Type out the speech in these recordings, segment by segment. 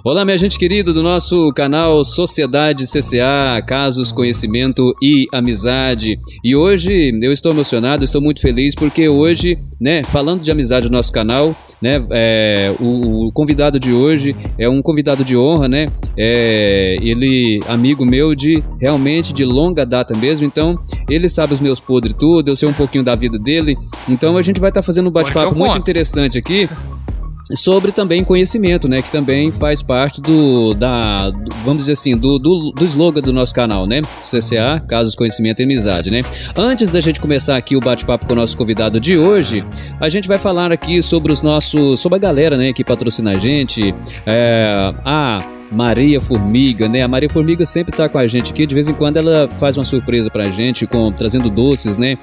Olá, minha gente querida do nosso canal Sociedade CCA, Casos, Conhecimento e Amizade. E hoje eu estou emocionado, estou muito feliz porque hoje, né, falando de amizade no nosso canal, né, o convidado de hoje é um convidado de honra, né, ele amigo meu realmente de longa data mesmo, então ele sabe os meus podres tudo, eu sei um pouquinho da vida dele, então a gente vai estar fazendo um bate-papo muito interessante aqui. Sobre também conhecimento, né, que também faz parte vamos dizer assim, do slogan do nosso canal, né, CCA, Casos, Conhecimento e Amizade, né. Antes da gente começar aqui o bate-papo com o nosso convidado de hoje, a gente vai falar aqui sobre sobre a galera, né, que patrocina a gente, a Maria Formiga, né? A Maria Formiga sempre tá com a gente aqui, de vez em quando ela faz uma surpresa pra gente, trazendo doces, né?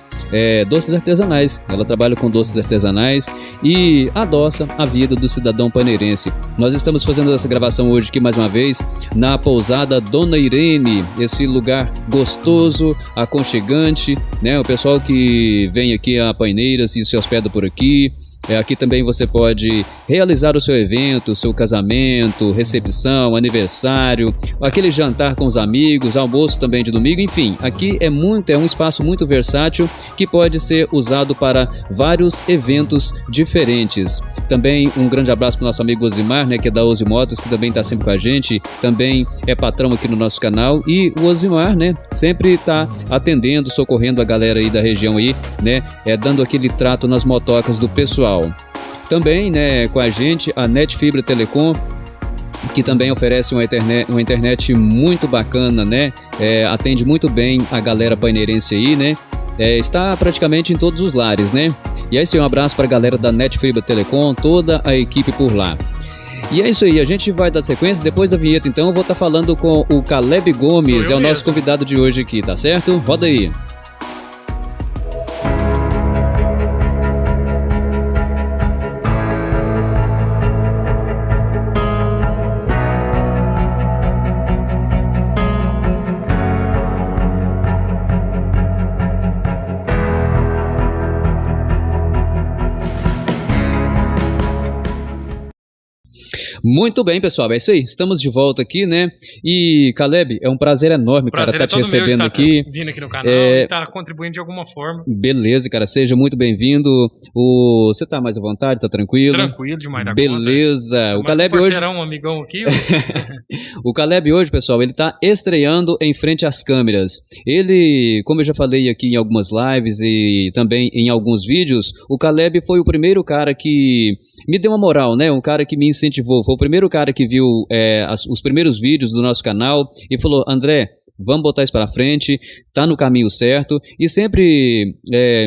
Doces artesanais, ela trabalha com doces artesanais e adoça a vida do cidadão paneirense. Nós estamos fazendo essa gravação hoje aqui mais uma vez, na pousada Dona Irene, esse lugar gostoso, aconchegante, né? O pessoal que vem aqui a Paineiras e se hospeda por aqui. Aqui também você pode realizar o seu evento, o seu casamento, recepção, aniversário, aquele jantar com os amigos, almoço também de domingo, enfim, aqui é um espaço muito versátil que pode ser usado para vários eventos diferentes. Também um grande abraço para o nosso amigo Osimar, né, que é da Ozi Motos, que também está sempre com a gente, também é patrão aqui no nosso canal, e o Osimar, né, sempre está atendendo, socorrendo a galera aí da região aí, né, dando aquele trato nas motocas do pessoal. Também, né, com a gente, a Netfibra Telecom, que também oferece uma internet muito bacana, né, atende muito bem a galera paineirense aí, né, está praticamente em todos os lares, né, e é isso aí, um abraço para a galera da Netfibra Telecom, toda a equipe por lá. E é isso aí, a gente vai dar sequência, depois da vinheta então eu vou estar falando com o Caleb Gomes, o nosso convidado de hoje aqui, tá certo? Roda aí. Muito bem, pessoal, é isso aí, estamos de volta aqui, né, e Caleb, é um prazer enorme, cara, estar te recebendo aqui. Vindo aqui no canal e tá contribuindo de alguma forma. Beleza, cara, seja muito bem-vindo. Você tá mais à vontade, tá tranquilo? Tranquilo demais da Beleza. Conta. O Caleb hoje... um amigão aqui. O Caleb hoje, pessoal, ele tá estreando em frente às câmeras. Ele, como eu já falei aqui em algumas lives e também em alguns vídeos, o Caleb foi o primeiro cara que me deu uma moral, né, um cara que me incentivou. Foi o primeiro cara que viu os primeiros vídeos do nosso canal e falou: André, vamos botar isso para frente, tá no caminho certo, e sempre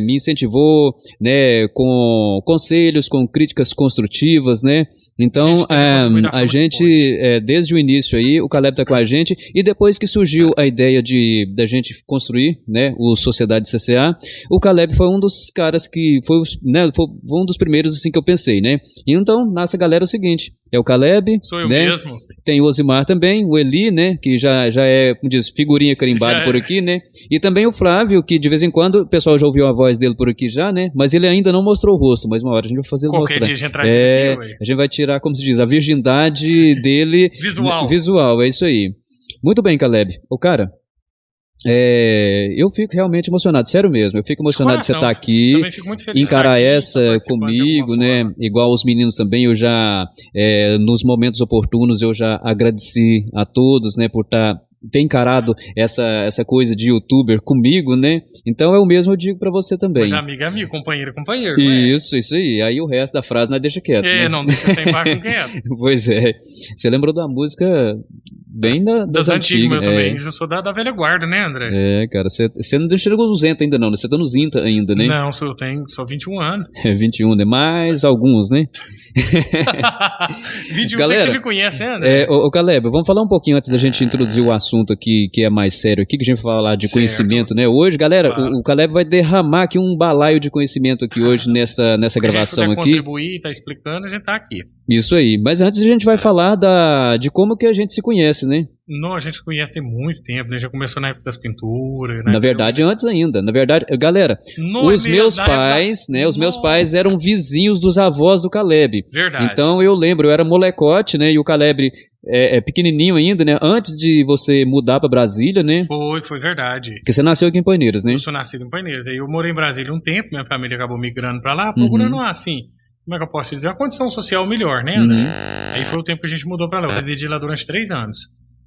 me incentivou, né, com conselhos, com críticas construtivas, né, então a gente, desde o início aí, o Caleb tá com a gente, e depois que surgiu a ideia da gente construir, né, o Sociedade CCA, o Caleb foi um dos caras que, foi um dos primeiros assim que eu pensei, né, e então, nessa galera é o seguinte, é o Caleb, sou eu, né? Mesmo. Tem o Osimar também, o Eli, né? Que já é, como diz, figurinha carimbada por aqui, né? E também o Flávio, que de vez em quando o pessoal já ouviu a voz dele por aqui já, né? Mas ele ainda não mostrou o rosto, mas uma hora a gente vai fazer ele mostrar. Dia a gente traz aqui, a gente vai tirar, como se diz, a virgindade dele visual, é isso aí. Muito bem, Caleb. Ô, cara, eu fico realmente emocionado, sério mesmo, eu fico emocionado de você estar aqui, encarar essa comigo, né, igual os meninos também, eu já, nos momentos oportunos, eu já agradeci a todos, né, por ter encarado essa coisa de youtuber comigo, né, então é o mesmo eu digo pra você também. Pois amigo, companheiro. Isso aí o resto da frase nós deixa quieto, né? Não deixa sem embaixo quieto. Pois é, você lembrou da música bem das antigas. Eu também, eu sou da velha guarda, né, André? Cara, você não chegou nos 200 ainda não, né? Você tá nos INTA ainda, né? Não, eu tenho só 21 anos. 21, né? Mais alguns, né? 21 galera, você me conhece, né, André? Ô Caleb, vamos falar um pouquinho antes da gente introduzir o assunto aqui, que é mais sério aqui, que a gente vai falar de conhecimento, né? Hoje, galera, claro. o Caleb vai derramar aqui um balaio de conhecimento aqui hoje nessa gravação aqui. Contribuir, tá explicando, a gente tá aqui. Isso aí, mas antes a gente vai falar de como que a gente se conhece, né? Não, a gente se conhece tem muito tempo, né? Já começou na época das pinturas. Na verdade, antes ainda. Na verdade, galera, os meus pais, né? Os meus pais eram vizinhos dos avós do Caleb. Verdade. Então eu lembro, eu era molecote, né? E o Caleb pequenininho ainda, né? Antes de você mudar pra Brasília, né? Foi verdade. Porque você nasceu aqui em Paineiras, né? Eu sou nascido em Paineiras. Aí eu morei em Brasília um tempo, minha família acabou migrando pra lá, procurando, assim, como é que eu posso dizer? Uma condição social melhor, né? Aí foi o tempo que a gente mudou pra lá. Eu residi lá durante 3 anos.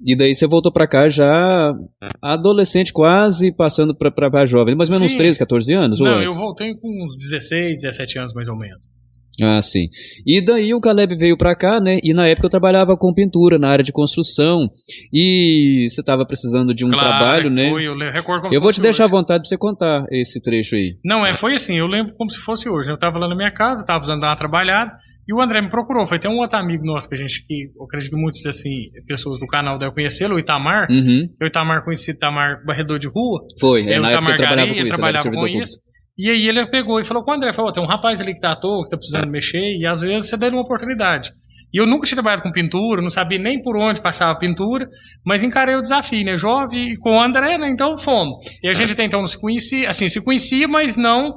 E daí você voltou pra cá já adolescente, quase passando pra jovem, mais ou menos uns 13, 14 anos? Não, ou antes? eu voltei com uns 16, 17 anos mais ou menos. Ah, sim. E daí o Caleb veio pra cá, né? E na época eu trabalhava com pintura na área de construção. E você tava precisando de um trabalho, né? Foi, eu recordo como eu vou te deixar hoje. à vontade pra você contar esse trecho aí. Não, foi assim, eu lembro como se fosse hoje. Eu tava lá na minha casa, tava precisando dar uma trabalhada, e o André me procurou. Foi até um outro amigo nosso que eu acredito que muitos, assim, pessoas do canal devem conhecê-lo, o Itamar. O Itamar, conheci o Itamar Barredor de Rua. Foi, na época eu trabalhava com isso. Trabalhava com isso. E aí ele pegou e falou com o André, tem um rapaz ali que tá à toa, que tá precisando mexer, e às vezes você dá ele uma oportunidade. E eu nunca tinha trabalhado com pintura, não sabia nem por onde passava a pintura, mas encarei o desafio, né? Jovem, e com o André, né? Então fomos. E a gente até então não se conhecia, assim, se conhecia, mas não...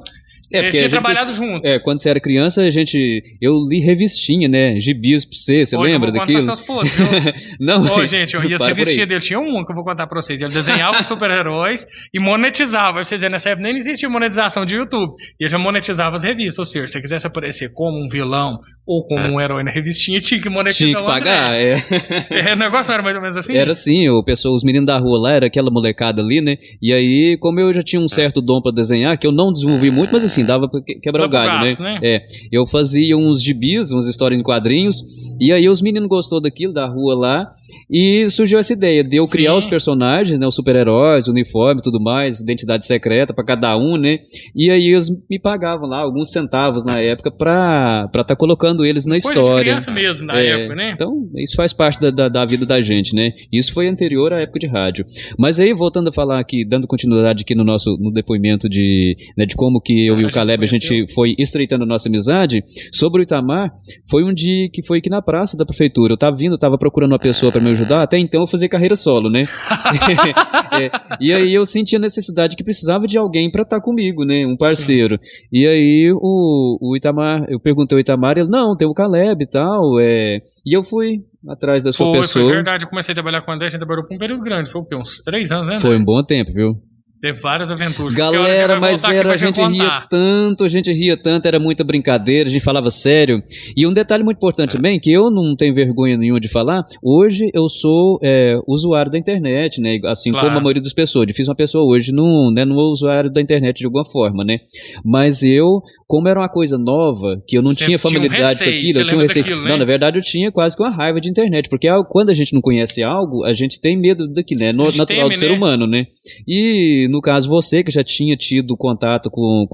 porque tinha trabalhado junto. Quando você era criança, eu li revistinha, né? Gibis pra você lembra daquilo? Seus podres, viu? Não, gente, e as revistinhas dele, tinha uma que eu vou contar pra vocês. Ele desenhava super-heróis e monetizava. Ou seja, nessa época nem existia monetização de YouTube. E ele já monetizava as revistas. Ou seja, se você quisesse aparecer como um vilão ou como um herói na revistinha, tinha que monetizar. Tinha que pagar, O negócio não era mais ou menos assim? Era assim, os meninos da rua lá, era aquela molecada ali, né? E aí, como eu já tinha um certo dom pra desenhar, que eu não desenvolvi muito, mas assim, dava pra quebrar o galho, né? Eu fazia uns gibis, umas histórias em quadrinhos, e aí os meninos gostou daquilo, da rua lá, e surgiu essa ideia de eu criar os personagens, né? Os super-heróis, uniforme e tudo mais, identidade secreta pra cada um, né? E aí eles me pagavam lá alguns centavos na época pra tá colocando eles na história. Coisa de criança mesmo, na época, né? Então, isso faz parte da vida da gente, né? Isso foi anterior à época de rádio. Mas aí, voltando a falar aqui, dando continuidade aqui no depoimento de como que eu e o Caleb, a gente foi estreitando a nossa amizade, sobre o Itamar, foi um dia que foi aqui na praça da prefeitura. Eu tava procurando uma pessoa para me ajudar, até então eu fazia carreira solo, né? E aí eu senti a necessidade que precisava de alguém para estar comigo, né? Um parceiro. Sim. E aí o Itamar, eu perguntei ao Itamar, ele, não, tem o Caleb e tal, e eu fui atrás da sua pessoa. Foi verdade, eu comecei a trabalhar com o André, a gente trabalhou por um período grande, foi o quê? Uns 3 anos, né? Foi um bom tempo, viu? Teve várias aventuras. Galera, mas a gente ria tanto, era muita brincadeira, a gente falava sério. E um detalhe muito importante também, que eu não tenho vergonha nenhuma de falar, hoje eu sou usuário da internet, né? Assim como a maioria das pessoas. Difícil uma pessoa hoje não é usuário da internet de alguma forma, né? Mas como era uma coisa nova, que eu não tinha familiaridade com aquilo, eu tinha um receio. Daquilo, né? Não, na verdade eu tinha quase que uma raiva de internet, porque quando a gente não conhece algo, a gente tem medo daquilo, né? Natural do ser humano, né? E no caso, você que já tinha tido contato com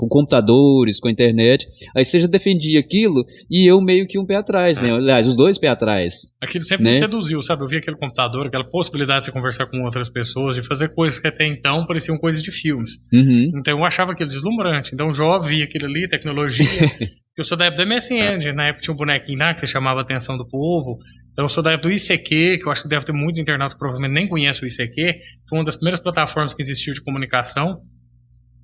computadores, com a internet, aí você já defendia aquilo e eu meio que um pé atrás, né? Aliás, os dois pés atrás. Aquilo sempre me seduziu, sabe? Eu via aquele computador, aquela possibilidade de você conversar com outras pessoas, de fazer coisas que até então pareciam coisas de filmes. Então eu achava aquilo deslumbrante. Então eu via aquilo ali, tecnologia. Eu sou da época do MSN, na época tinha um bonequinho lá que você chamava a atenção do povo. Então eu sou da época do ICQ, que eu acho que deve ter muitos internautas que provavelmente nem conhecem o ICQ. Foi uma das primeiras plataformas que existiu de comunicação.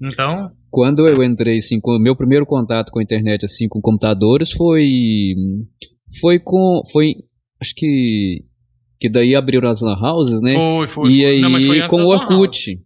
Então... Quando eu entrei, assim, com o meu primeiro contato com a internet, assim, com computadores, foi acho que daí abriram as lan houses, né? Foi. E aí, não, mas foi com o Orkut.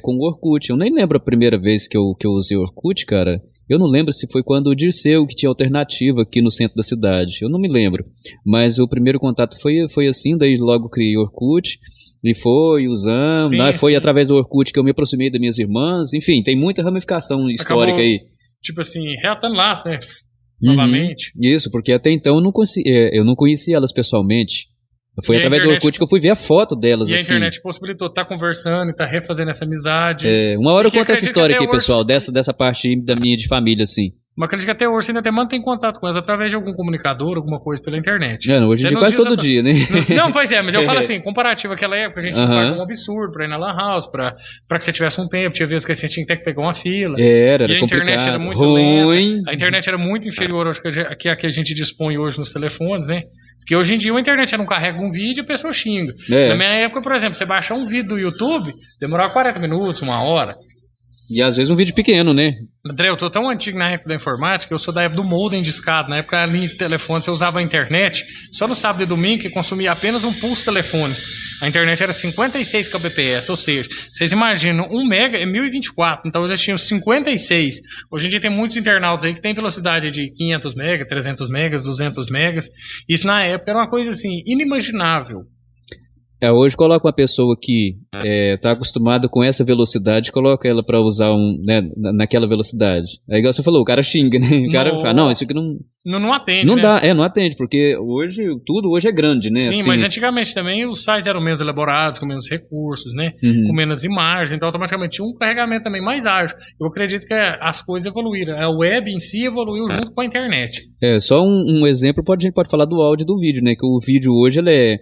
Com o Orkut. Eu nem lembro a primeira vez que eu usei o Orkut, cara. Eu não lembro se foi quando o Dirceu, que tinha alternativa aqui no centro da cidade. Eu não me lembro. Mas o primeiro contato foi assim, daí logo criei o Orkut. E foi usando, né? Foi através do Orkut que eu me aproximei das minhas irmãs. Enfim, tem muita ramificação histórica aí. Tipo assim, reatando laço, né? Novamente. Isso, porque até então eu não conhecia elas pessoalmente. Foi através do Orkut que eu fui ver a foto delas. E assim. A internet possibilitou estar conversando e estar refazendo essa amizade. Uma hora eu conto essa história aqui, pessoal, dessa parte da minha de família, assim. Mas acredito que até hoje você ainda mantém contato com elas através de algum comunicador, alguma coisa pela internet. Hoje em dia quase todo dia, né? Não, pois é, mas eu falo assim, comparativo àquela época, a gente pagava um absurdo pra ir na lan house, pra que você tivesse um tempo, tinha vezes que você tinha que pegar uma fila. Era e a complicado. Internet era muito lenta. A internet era muito inferior acho que a que a gente dispõe hoje nos telefones, né? Porque hoje em dia a internet não carrega um vídeo e a pessoa xinga. Na minha época, por exemplo, você baixar um vídeo do YouTube, demorava 40 minutos, 1 hora. E às vezes um vídeo pequeno, né? André, eu tô tão antigo na época da informática, eu sou da época do modem de escada. Na época, a linha de telefone, você usava a internet só no sábado e domingo, que consumia apenas um pulso telefone. A internet era 56 kbps, ou seja, vocês imaginam, 1 mega é 1024, então eu já tinha 56. Hoje em dia tem muitos internautas aí que tem velocidade de 500 megas, 300 megas, 200 megas. Isso na época era uma coisa assim, inimaginável. Hoje coloca uma pessoa que está acostumada com essa velocidade, coloca ela para usar naquela velocidade. Aí, igual você falou, o cara xinga, né? O cara fala, não, isso aqui não atende, não né? dá, não atende, porque tudo hoje é grande, né? Sim, assim, mas antigamente também os sites eram menos elaborados, com menos recursos, né? Com menos imagens, então automaticamente tinha um carregamento também mais ágil. Eu acredito que as coisas evoluíram. A web em si evoluiu junto com a internet. Só um exemplo, a gente pode falar do áudio e do vídeo, né? Que o vídeo hoje ele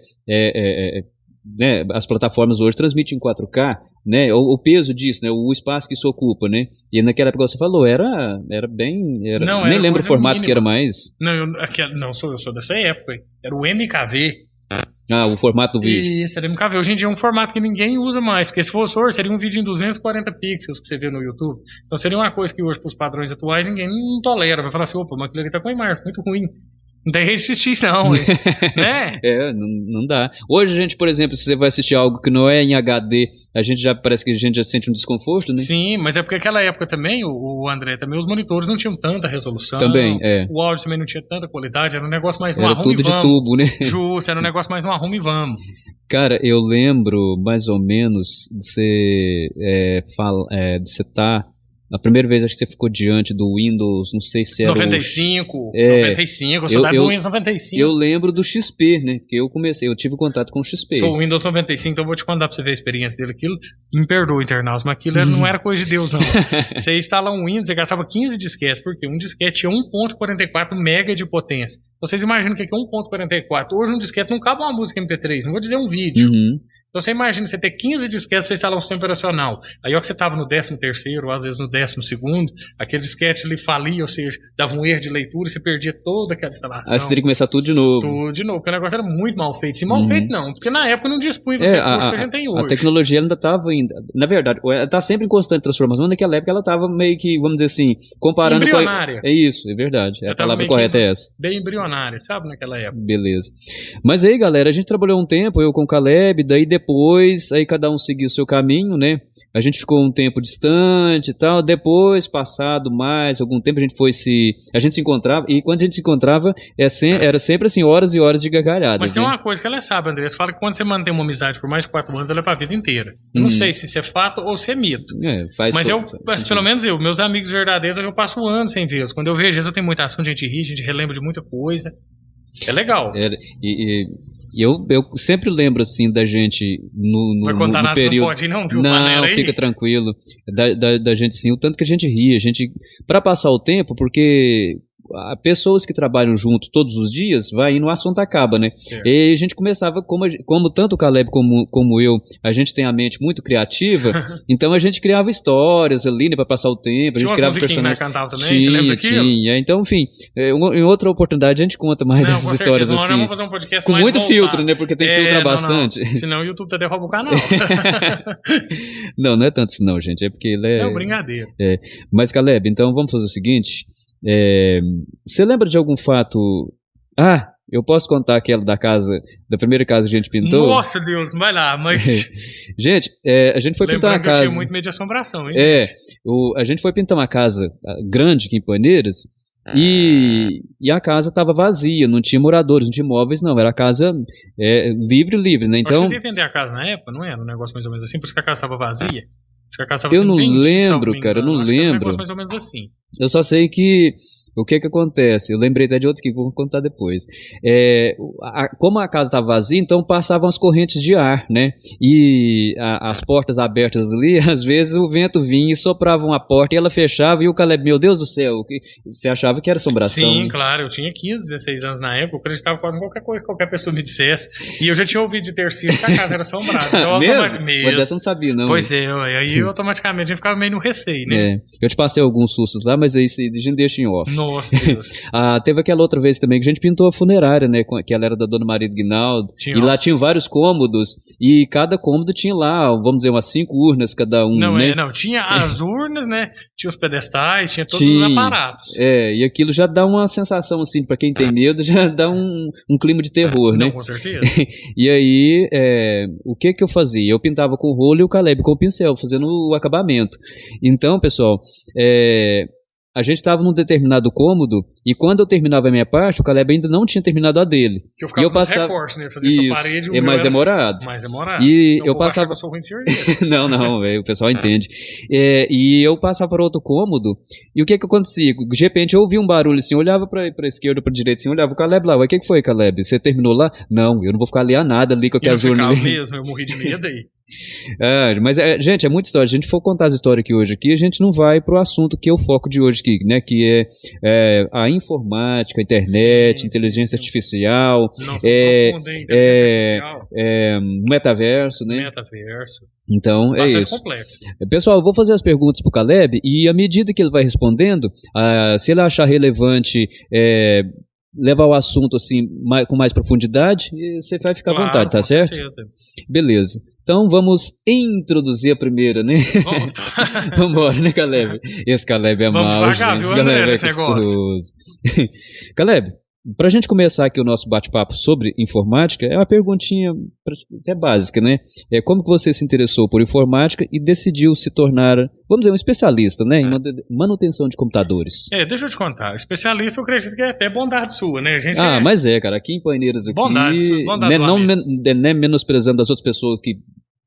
né, as plataformas hoje transmitem em 4K, né, o peso disso, né, o espaço que isso ocupa, né, e naquela época você falou, era bem, nem lembro o formato mínima. Que era mais. Não, eu sou dessa época, era o MKV. O formato do vídeo. Isso, era MKV. Hoje em dia é um formato que ninguém usa mais, porque se fosse hoje, seria um vídeo em 240 pixels que você vê no YouTube. Então seria uma coisa que hoje, para os padrões atuais, ninguém não tolera. Vai falar assim, opa, mas aquilo ali tá com a imagem muito ruim. Não tem rede assistir, não, né? Não dá. Hoje, a gente, por exemplo, se você vai assistir algo que não é em HD, parece que a gente já sente um desconforto, né? Sim, mas é porque naquela época também, o André, também os monitores não tinham tanta resolução. Também, O áudio também não tinha tanta qualidade, era um negócio mais no arrume e vamos. Era tudo de tubo, né? Justo, era um negócio mais no arrume e vamos. Cara, eu lembro mais ou menos de você estar... A primeira vez acho que você ficou diante do Windows, não sei se era 95, 95, eu sou da Windows 95. Eu lembro do XP, né? Que eu tive contato com o XP. Sou o Windows 95, então eu vou te contar pra você ver a experiência dele. Aquilo, me perdoa, internautas, mas aquilo não era coisa de Deus, não. Você instala um Windows, você gastava 15 disquetes, porque um disquete tinha 1.44 mega de potência. Vocês imaginam o que é 1.44? Hoje um disquete não cabe uma música MP3, não vou dizer um vídeo. Então você imagina você ter 15 disquetes para você instalar um sistema operacional. Aí ó que você estava no 13º, ou às vezes no 12º, aquele disquete ele falia, ou seja, dava um erro de leitura e você perdia toda aquela instalação. Aí você teria que começar tudo de novo. Tudo de novo, porque o negócio era muito mal feito. Se mal feito não, porque na época não dispunha dos recursos que a gente tem hoje. A tecnologia ainda estava na verdade, ela está sempre em constante transformação. Naquela época ela estava meio que, vamos dizer assim, comparando embrionária. É isso, é verdade. A palavra correta é essa. Bem embrionária, sabe, naquela época. Beleza. Mas aí, galera, a gente trabalhou um tempo, eu com o Caleb, daí depois, aí cada um seguiu o seu caminho, né? A gente ficou um tempo distante e tal, depois, passado mais algum tempo, a gente se encontrava, e quando a gente se encontrava, era sempre assim, horas e horas de gargalhada. Mas tem uma coisa que ela sabe, André, você fala que quando você mantém uma amizade por mais de 4 anos, ela é pra vida inteira. Eu não sei se isso é fato ou se é mito. Mas pelo menos meus amigos verdadeiros, eu passo anos sem vê-los. Quando eu vejo eles, eu tenho muito assunto, a gente ri, a gente relembra de muita coisa. É legal. Eu sempre lembro assim da gente no vai contar no nada, período. não pode não, viu? Não, fica tranquilo. Da gente assim, o tanto que a gente ria, para passar o tempo, porque pessoas que trabalham junto todos os dias, vai indo, o assunto acaba, né? Certo. E a gente começava, como tanto o Caleb como eu, a gente tem a mente muito criativa, então a gente criava histórias ali, né, pra passar o tempo, a gente criava personagens. Cantava também, você lembra daquilo? Tinha. Então, enfim, em outra oportunidade a gente conta mais dessas histórias assim. Vamos fazer um podcast com mais muito voltado. Filtro, né? Porque tem que filtrar bastante. Não. Senão o YouTube até derruba o canal. Não é tanto isso não, gente, é porque ele é... É um brincadeiro. Mas, Caleb, então vamos fazer o seguinte... Você lembra de algum fato? Eu posso contar aquela da primeira casa que a gente pintou? Nossa, Deus, vai lá, mas... Gente, a gente foi pintar uma casa... eu tinha muito medo de assombração, hein? A gente foi pintar uma casa grande aqui em Paneiras e a casa estava vazia, não tinha moradores, não tinha móveis, não, era a casa livre, né? Então... Acho que você ia vender a casa na época, não era? Um negócio mais ou menos assim, por isso que a casa estava vazia? Eu não lembro, cara, eu não lembro. Mais ou menos assim. Eu só sei que o que acontece? Eu lembrei até de outro que vou contar depois. Como a casa estava vazia, então passavam as correntes de ar, né? E as portas abertas ali, às vezes o vento vinha e soprava uma porta e ela fechava e o Caleb, meu Deus do céu, você achava que era assombração? Sim, claro, eu tinha 15, 16 anos na época, eu acreditava quase em qualquer coisa que qualquer pessoa me dissesse. E eu já tinha ouvido de terceiro que a casa era assombrada. Então, mesmo? Mas dessa eu não sabia, não. Pois aí automaticamente a gente ficava meio no receio, né? Eu te passei alguns sustos lá, mas aí a gente deixa em off. Nossa, Deus. Teve aquela outra vez também que a gente pintou a funerária, né? Que ela era da Dona Maria do Guinaldo. Lá tinham vários cômodos e cada cômodo tinha lá, vamos dizer, umas 5 urnas cada um, né? Não, tinha as urnas, né? Tinha os pedestais, tinha todos os aparatos. E aquilo já dá uma sensação, assim, pra quem tem medo, já dá um clima de terror, né? Não, com certeza. E aí, o que eu fazia? Eu pintava com o rolo e o Caleb com o pincel, fazendo o acabamento. Então, pessoal, a gente estava num determinado cômodo e quando eu terminava a minha parte, o Caleb ainda não tinha terminado a dele. Que eu ficava passava recorte, né? Fazia essa parede, é mais demorado. Mais demorado. E eu passava. Que eu sou ruim de serviço. Não, véio, o pessoal entende. E eu passava para outro cômodo e o que acontecia? De repente eu ouvia um barulho assim, olhava para a esquerda, para a direita, assim, olhava o Caleb lá. O que foi, Caleb? Você terminou lá? Não, eu não vou ficar ali a nada ali com aquelas urnas. Mesmo, eu morri de medo aí. Mas, gente, é muita história. Se a gente for contar as histórias aqui hoje, a gente não vai pro assunto que é o foco de hoje aqui, né? Que é a informática, a internet, inteligência artificial, metaverso, né? Metaverso. Então, bastante é isso. Complexo. Pessoal, eu vou fazer as perguntas pro Caleb e à medida que ele vai respondendo, se ele achar relevante levar o assunto assim com mais profundidade, você vai ficar à vontade, tá certo? Certeza. Beleza. Então vamos introduzir a primeira, né? Vamos embora, né, Caleb? Esse Caleb é mau, gente. Esse Caleb é custoso. Caleb, pra gente começar aqui o nosso bate-papo sobre informática, é uma perguntinha até básica, né? Como que você se interessou por informática e decidiu se tornar, vamos dizer, um especialista, né, em manutenção de computadores? Deixa eu te contar. Especialista, eu acredito que é até bondade sua, né? Mas cara, aqui em Paineiras aqui, bondade né, não menosprezando as outras pessoas que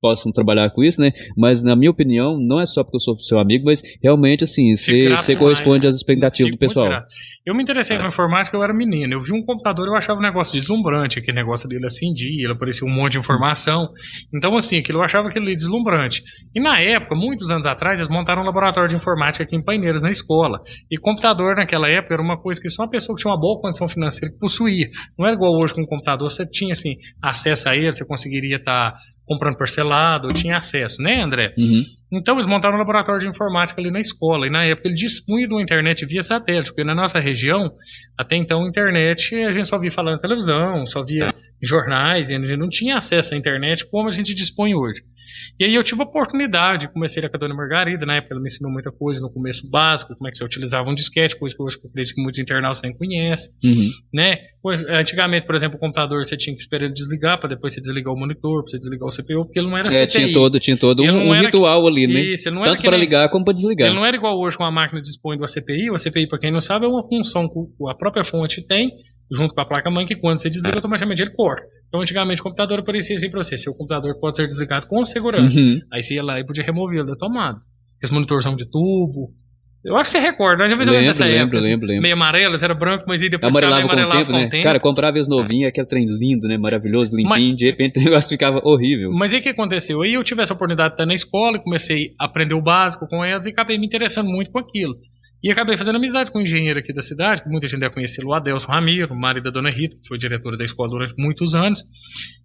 possam trabalhar com isso, né? Mas na minha opinião, não é só porque eu sou seu amigo, mas realmente assim, você corresponde às expectativas do pessoal. Eu me interessei por informática, eu era menino. Eu vi um computador, eu achava um negócio deslumbrante, aquele negócio dele acendia, ele aparecia um monte de informação. Então, assim, eu achava aquilo ali deslumbrante. E na época, muitos anos atrás, eles montaram um laboratório de informática aqui em Paineiras, na escola. E computador naquela época era uma coisa que só uma pessoa que tinha uma boa condição financeira que possuía. Não era igual hoje com o computador, você tinha assim, acesso a ele, você conseguiria estar comprando parcelado, tinha acesso, né, André? Uhum. Então eles montaram um laboratório de informática ali na escola, e na época ele dispunha de uma internet via satélite, porque na nossa região, até então, internet a gente só via falar na televisão, só via jornais, e a gente não tinha acesso à internet como a gente dispõe hoje. E aí eu tive a oportunidade, comecei com a dona Margarida, na época ela me ensinou muita coisa no começo básico, como é que você utilizava um disquete, coisa que eu acredito que muitos internautas nem conhecem, né? Antigamente, por exemplo, o computador você tinha que esperar ele desligar, para depois você desligar o monitor, para você desligar o CPU, porque ele não era CPI. Tinha todo um ritual ali, né? Isso, tanto para ligar como para desligar. Ele não era igual hoje com a máquina dispõe do ACPI. O ACPI, para quem não sabe, é uma função que a própria fonte tem, junto com a placa-mãe, que quando você desliga, automaticamente ele corta. Então, antigamente, o computador aparecia assim para você. Seu computador pode ser desligado com segurança. Aí você ia lá e podia remover ele da tomada. Esse monitorzão de tubo. Eu acho que você recorda, mas às vezes eu lembro dessa época. Lembro. Meio amarelas, era branco, mas aí depois amarelava com o tempo, né? Cara, comprava esse novinho, aquele trem lindo, né? Maravilhoso, limpinho, de repente o negócio ficava horrível. Mas aí o que aconteceu? Aí eu tive essa oportunidade de estar na escola e comecei a aprender o básico com elas e acabei me interessando muito com aquilo. E acabei fazendo amizade com um engenheiro aqui da cidade, que muita gente deve conhecer, o Adelson Ramiro, marido da dona Rita, que foi diretora da escola durante muitos anos.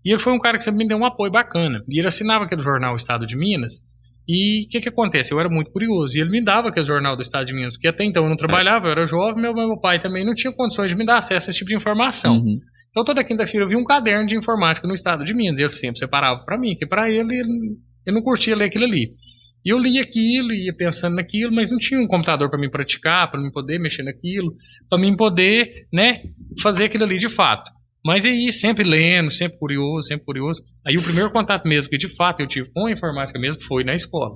E ele foi um cara que sempre me deu um apoio bacana. E ele assinava aquele jornal Estado de Minas. E o que acontece? Eu era muito curioso. E ele me dava aquele jornal do Estado de Minas, porque até então eu não trabalhava, eu era jovem, meu pai também não tinha condições de me dar acesso a esse tipo de informação. Então toda quinta-feira eu vi um caderno de informática no Estado de Minas. E ele sempre separava para mim, que para ele não curtia ler aquilo ali. E eu lia aquilo, ia pensando naquilo, mas não tinha um computador para mim praticar, para mim poder mexer naquilo, para mim poder, né, fazer aquilo ali de fato. Mas aí, sempre lendo, sempre curioso. Aí o primeiro contato mesmo que de fato eu tive com a informática mesmo foi na escola.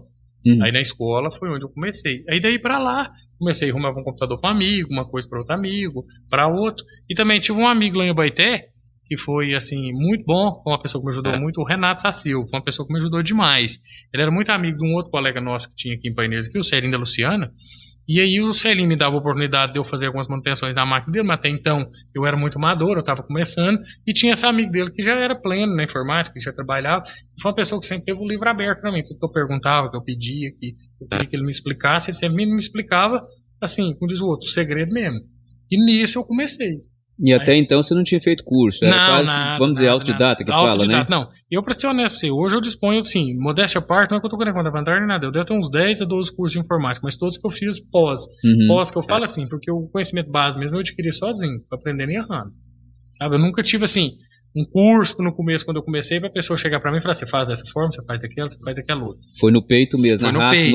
Aí na escola foi onde eu comecei. Aí daí para lá, comecei a arrumar um computador para amigo, uma coisa para outro amigo, para outro. E também tive um amigo lá em Abaeté, que foi, assim, muito bom, uma pessoa que me ajudou muito, o Renato Sacil, foi uma pessoa que me ajudou demais. Ele era muito amigo de um outro colega nosso que tinha aqui em Paineiras, aqui, o Celinho da Luciana, e aí o Celinho me dava a oportunidade de eu fazer algumas manutenções na máquina dele, mas até então eu era muito amador, eu estava começando, e tinha esse amigo dele que já era pleno na informática, que já trabalhava, e foi uma pessoa que sempre teve o livro aberto para mim, tudo que eu perguntava, que eu pedia, que eu queria que ele me explicasse, ele sempre me explicava, assim, como diz o outro, o segredo mesmo. E nisso eu comecei. E até então você não tinha feito curso, era quase, vamos dizer, autodidata que fala, né? Não, eu pra ser honesto pra você, hoje eu disponho, assim, modéstia à parte, não é que eu tô querendo contar vantagem nem nada, eu devo ter uns 10 a 12 cursos de informática, mas todos que eu fiz pós que eu falo assim, porque o conhecimento base mesmo eu adquiri sozinho, aprendendo e errando, sabe? Eu nunca tive, assim, um curso no começo, quando eu comecei, pra pessoa chegar pra mim e falar, você faz dessa forma, você faz daquela, você faz daquela outra. Foi no peito mesmo, na raça,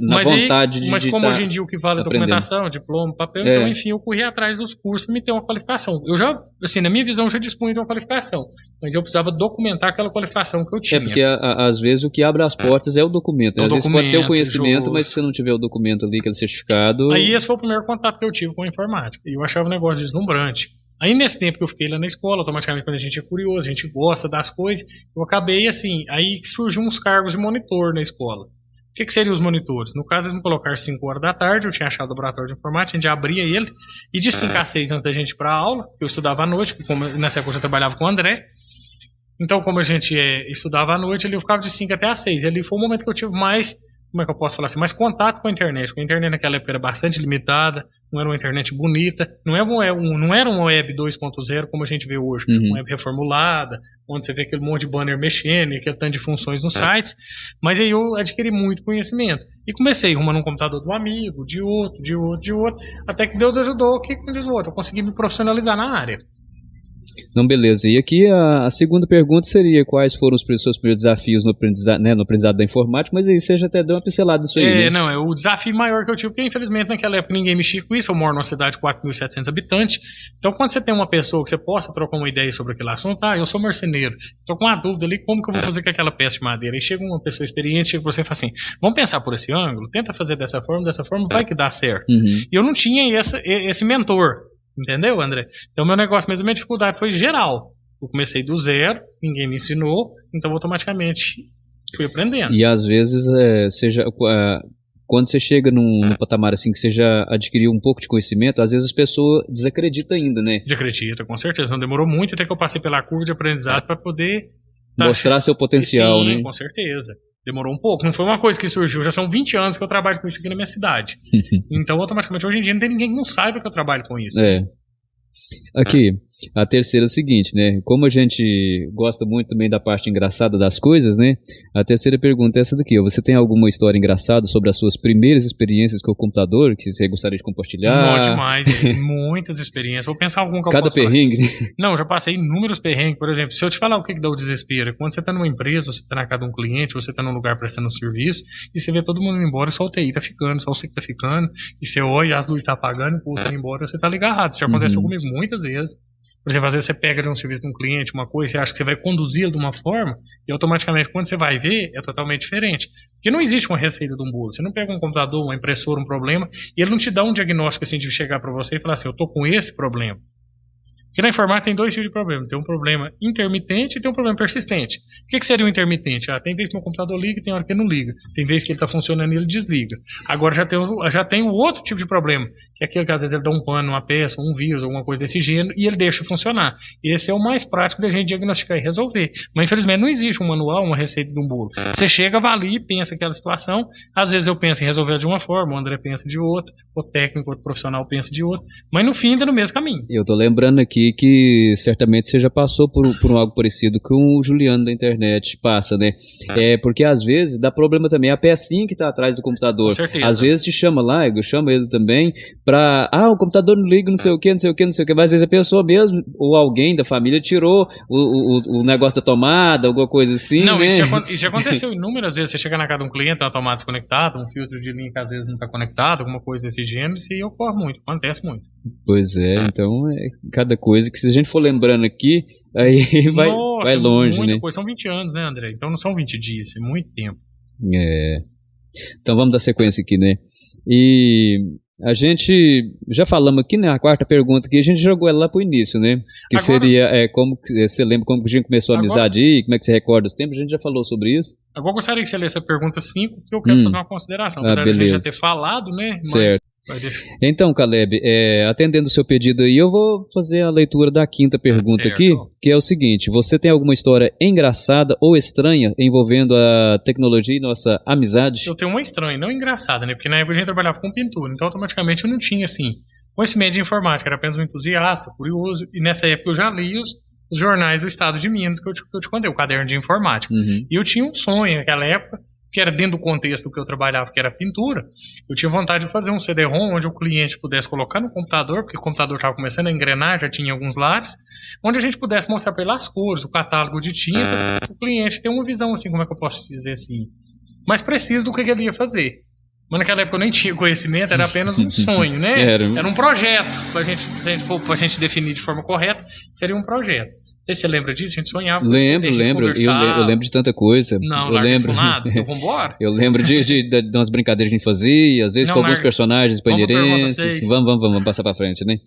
na vontade de Mas como hoje em dia o que vale é documentação, diploma, papel, então, enfim, eu corri atrás dos cursos pra me ter uma qualificação. Eu já, assim, na minha visão, eu já dispunha de uma qualificação, mas eu precisava documentar aquela qualificação que eu tinha. Porque, às vezes, o que abre as portas é o documento. Às vezes pode ter o conhecimento, mas se você não tiver o documento ali, aquele certificado... Aí esse foi o primeiro contato que eu tive com a informática, e eu achava o negócio deslumbrante. Aí nesse tempo que eu fiquei lá na escola, automaticamente quando a gente é curioso, a gente gosta das coisas, eu acabei assim, aí surgiu uns cargos de monitor na escola. O que seriam os monitores? No caso, eles me colocaram 5 horas da tarde, eu tinha achado o laboratório de informática, a gente abria ele, e de 5 a 6 antes da gente ir para a aula, eu estudava à noite, como nessa época eu já trabalhava com o André, então como a gente estudava à noite, eu ficava de 5 até às 6, ali foi o momento que eu tive mais, como é que eu posso falar assim, mais contato com a internet, porque a internet naquela época era bastante limitada, não era uma internet bonita, não era uma web 2.0 como a gente vê hoje, uma web reformulada, onde você vê aquele monte de banner mexendo, aquele tanto de funções nos sites, mas aí eu adquiri muito conhecimento, e comecei arrumando um computador de um amigo, de outro, até que Deus ajudou, que como diz o outro, eu consegui me profissionalizar na área. Não, beleza. E aqui a segunda pergunta seria quais foram os seus primeiros desafios no aprendizado da informática, mas aí você já até deu uma pincelada nisso aí, né? Não, é o desafio maior que eu tive, porque infelizmente naquela época ninguém mexia com isso, eu moro numa cidade de 4.700 habitantes, então quando você tem uma pessoa que você possa trocar uma ideia sobre aquele assunto, eu sou marceneiro, tô com uma dúvida ali, como que eu vou fazer com aquela peça de madeira? Aí chega uma pessoa experiente, chega você e fala assim, vamos pensar por esse ângulo, tenta fazer dessa forma, vai que dá certo. E eu não tinha esse mentor. Entendeu, André? Então, meu negócio mesmo, a minha dificuldade foi geral. Eu comecei do zero, ninguém me ensinou, então automaticamente fui aprendendo. E às vezes, quando você chega num patamar assim que você já adquiriu um pouco de conhecimento, às vezes as pessoas desacreditam ainda, né? Desacredita, com certeza. Não demorou muito até que eu passei pela curva de aprendizado para poder... mostrar seu potencial, né? Sim, com certeza. Demorou um pouco, não foi uma coisa que surgiu, já são 20 anos que eu trabalho com isso aqui na minha cidade. Então, automaticamente, hoje em dia não tem ninguém que não saiba que eu trabalho com isso. Aqui, a terceira é o seguinte, né? Como a gente gosta muito também da parte engraçada das coisas, né? A terceira pergunta é essa daqui, ó. Você tem alguma história engraçada sobre as suas primeiras experiências com o computador que você gostaria de compartilhar? Demais, muitas experiências. Vou pensar algum que eu Cada posso perrengue? Falar. Não, já passei inúmeros perrengues. Por exemplo, se eu te falar o que dá o desespero, quando você está numa empresa, você está na casa de um cliente, você está num lugar prestando um serviço, e você vê todo mundo indo embora e só o TI tá ficando, só você que tá ficando, e você olha, as luzes tá apagando, e o outro indo embora, você tá ligado. Isso já aconteceu comigo muitas vezes. Por exemplo, às vezes você pega de um serviço de um cliente, uma coisa, você acha que você vai conduzi-lo de uma forma, e automaticamente quando você vai ver, é totalmente diferente. Porque não existe uma receita de um bolo. Você não pega um computador, uma impressora, um problema, e ele não te dá um diagnóstico assim de chegar para você e falar assim, eu tô com esse problema. Porque na informática tem dois tipos de problema. Tem um problema intermitente e tem um problema persistente. O que seria o intermitente? Tem vez que meu computador liga e tem hora que ele não liga. Tem vez que ele está funcionando e ele desliga. Agora já tem o outro tipo de problema, que é aquele que às vezes ele dá um pano, uma peça, um vírus, alguma coisa desse gênero, e ele deixa funcionar. Esse é o mais prático da gente diagnosticar e resolver. Mas infelizmente não existe um manual, uma receita de um bolo. Você chega, avalia e pensa aquela situação. Às vezes eu penso em resolver de uma forma, o André pensa de outra, o técnico, o profissional pensa de outra. Mas no fim, ainda no mesmo caminho. Eu tô lembrando aqui que certamente você já passou por algo parecido com o Juliano da internet passa, né? Porque às vezes dá problema também a pecinha que tá atrás do computador. Com certeza. Às vezes te chama lá, eu chamo ele também, pra, o computador não liga, não sei o que, mas às vezes a pessoa mesmo, ou alguém da família tirou o negócio da tomada, alguma coisa assim, não, né? Isso já aconteceu inúmeras vezes. Você chega na casa de um cliente, tem uma tomada desconectada, um filtro de linha que às vezes não tá conectado, alguma coisa desse gênero, isso aí ocorre muito, acontece muito. Pois é, então cada coisa que se a gente for lembrando aqui, aí vai longe, né? Coisa. São 20 anos, né, André? Então não são 20 dias, é muito tempo. Então vamos dar sequência aqui, né? E a gente já falamos aqui, né? A quarta pergunta que a gente jogou ela lá pro início, né? Que agora, seria, como você lembra como que a gente começou a amizade aí, como é que você recorda os tempos? A gente já falou sobre isso. Agora eu gostaria que você lesse a pergunta 5, porque eu quero fazer uma consideração. Apesar de já ter falado, né? Certo. Então, Caleb, atendendo o seu pedido aí, eu vou fazer a leitura da quinta pergunta aqui, que é o seguinte: você tem alguma história engraçada ou estranha envolvendo a tecnologia e nossa amizade? Eu tenho uma estranha, não engraçada, né? Porque na época a gente trabalhava com pintura, então automaticamente eu não tinha, assim, conhecimento de informática, era apenas um entusiasta, curioso, e nessa época eu já li os jornais do estado de Minas, que eu te contei, o caderno de informática. E eu tinha um sonho naquela época, que era dentro do contexto do que eu trabalhava, que era pintura. Eu tinha vontade de fazer um CD-ROM onde o cliente pudesse colocar no computador, porque o computador estava começando a engrenar, já tinha alguns lares, onde a gente pudesse mostrar pelas cores, o catálogo de tintas, o cliente ter uma visão, assim, como é que eu posso dizer assim, mais preciso do que ele ia fazer. Mas naquela época eu nem tinha conhecimento, era apenas um sonho, né? Era um projeto, pra gente definir de forma correta, seria um projeto. Não sei se você lembra disso, a gente sonhava. Lembro. Eu lembro de tanta coisa. Não, eu lembro. Nada. Então vambora. Eu lembro de umas brincadeiras que a gente fazia, às vezes com alguns personagens paineirenses. Vamos passar pra frente, né?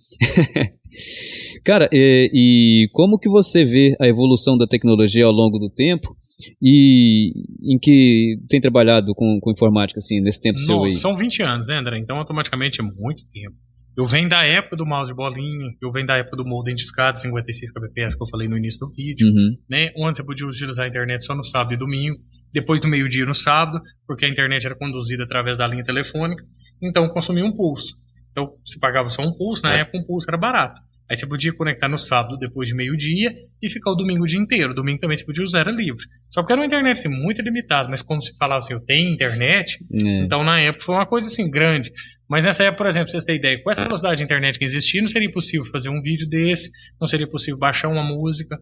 Cara, e como que você vê a evolução da tecnologia ao longo do tempo e em que tem trabalhado com informática, assim, nesse tempo seu aí? São 20 anos, né, André? Então, automaticamente é muito tempo. Eu venho da época do mouse de bolinha, eu venho da época do modem de escada 56 kbps que eu falei no início do vídeo, né? Onde você podia utilizar a internet só no sábado e domingo, depois do meio-dia no sábado, porque a internet era conduzida através da linha telefônica, então consumia um pulso. Então, você pagava só um pulso, na época um pulso era barato. Aí você podia conectar no sábado depois de meio-dia e ficar o domingo o dia inteiro. Domingo também você podia usar, era livre. Só porque era uma internet assim, muito limitada, mas como se falava assim, eu tenho internet, então na época foi uma coisa assim grande. Mas nessa época, por exemplo, pra vocês terem ideia, com essa velocidade de internet que existia, não seria possível fazer um vídeo desse, não seria possível baixar uma música.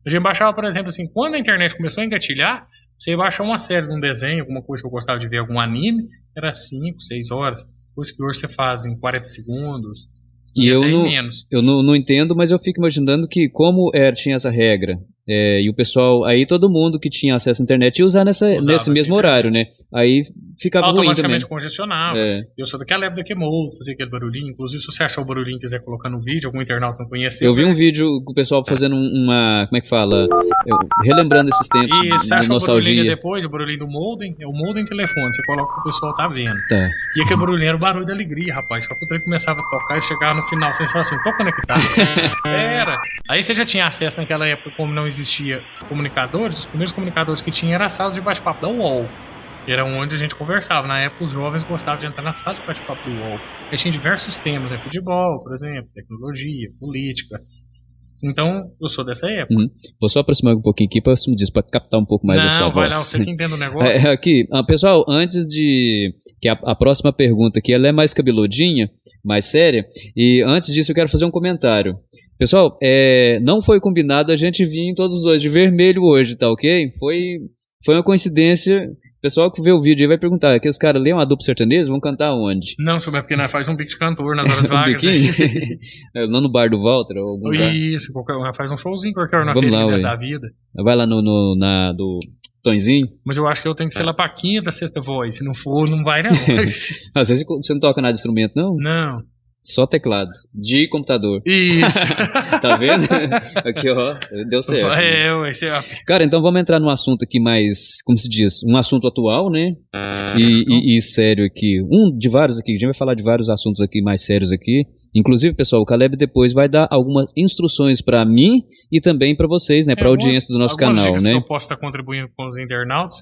A gente baixava, por exemplo, assim, quando a internet começou a engatilhar, você ia baixar uma série de um desenho, alguma coisa que eu gostava de ver, algum anime, era 5, 6 horas. Coisa que hoje você faz em 40 segundos. E eu não entendo, mas eu fico imaginando que como tinha essa regra, e o pessoal, aí todo mundo que tinha acesso à internet ia usar nesse mesmo horário, né? Aí ficava ruim também. Automaticamente congestionava. Eu sou daquela época que moldo, fazia aquele barulhinho. Inclusive, se você achar o barulhinho e quiser colocar no vídeo, algum internauta não conhecer. Eu vi um vídeo com o pessoal fazendo uma, como é que fala? Relembrando esses tempos, e você acha nostalgia. O barulhinho depois, o barulhinho do modem, é o modem telefone, você coloca o que o pessoal tá vendo. Tá. E aquele barulhinho era o barulho da alegria, rapaz. Só que o trem começava a tocar e chegava no final, você fala assim, tô conectado. Era. Aí você já tinha acesso naquela época, como não existia comunicadores, os primeiros comunicadores que tinha era a sala de bate-papo da UOL. Era onde a gente conversava. Na época, os jovens gostavam de entrar na sala de bate-papo do UOL. Aí tinha diversos temas, futebol, por exemplo, tecnologia, política. Então, eu sou dessa época. Vou só aproximar um pouquinho aqui para captar um pouco mais da sua voz. Não, vai lá, você que entende o negócio. Aqui, pessoal, antes de... que a próxima pergunta aqui, ela é mais cabeludinha, mais séria, e antes disso eu quero fazer um comentário. Pessoal, não foi combinado a gente vir todos dois de vermelho hoje, tá ok? Foi uma coincidência. O pessoal que vê o vídeo aí vai perguntar, aqueles caras ali é uma dupla sertaneja, vão cantar onde? Não, só é porque nós faz um bico de cantor nas horas vagas. Não no bar do Walter? Ou algum Isso, faz um showzinho qualquer hora da vida. Vai lá do Tonzinho. Mas eu acho que eu tenho que ser lá pra quinta, sexta voz. Se não for, não vai não. Às vezes você não toca nada de instrumento, não? Não. Só teclado, de computador. Isso. Tá vendo? Aqui, ó, deu certo. Cara, então vamos entrar num assunto aqui mais, como se diz, um assunto atual, né? E sério aqui. De vários aqui, a gente vai falar de vários assuntos aqui mais sérios aqui. Inclusive, pessoal, o Caleb depois vai dar algumas instruções pra mim e também pra vocês, né? Pra audiência do nosso canal, né? Que eu posso estar contribuindo com os internautas.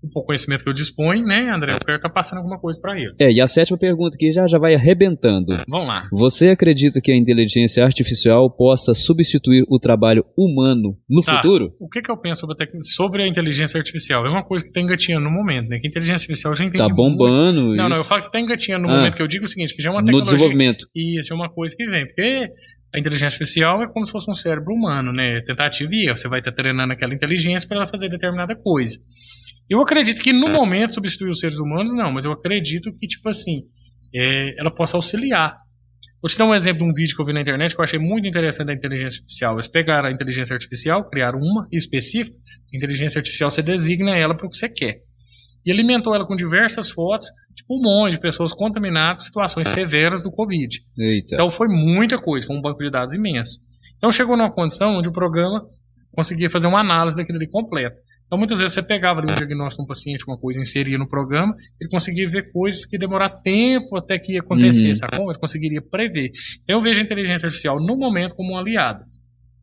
Um pouco conhecimento que eu disponho, né, André? Eu quero estar passando alguma coisa para ele. E a sétima pergunta aqui já vai arrebentando. Vamos lá. Você acredita que a inteligência artificial possa substituir o trabalho humano no futuro? O que eu penso sobre a inteligência artificial? É uma coisa que está engatinhando no momento, né? Que a inteligência artificial já entende. Tá bombando muito. isso. Não, eu falo que está engatinhando no momento, que eu digo o seguinte, que já é uma tecnologia. No desenvolvimento. Isso, é uma coisa que vem. Porque a inteligência artificial é como se fosse um cérebro humano, né? Tentativa e erro. Você vai estar treinando aquela inteligência para ela fazer determinada coisa. Eu acredito que no momento substituir os seres humanos, não, mas eu acredito que, tipo assim, ela possa auxiliar. Vou te dar um exemplo de um vídeo que eu vi na internet que eu achei muito interessante da inteligência artificial. Eles pegaram a inteligência artificial, criaram uma específica, a inteligência artificial você designa ela para o que você quer. E alimentou ela com diversas fotos, tipo um monte de pessoas contaminadas, situações severas do Covid. Eita. Então foi muita coisa, foi um banco de dados imenso. Então chegou numa condição onde o programa conseguia fazer uma análise daquilo ali completo. Então, muitas vezes você pegava ali um diagnóstico de um paciente, uma coisa, inseria no programa, ele conseguia ver coisas que demoraram tempo até que ia acontecer, sacou? Ele conseguiria prever. Então, eu vejo a inteligência artificial, no momento, como um aliado.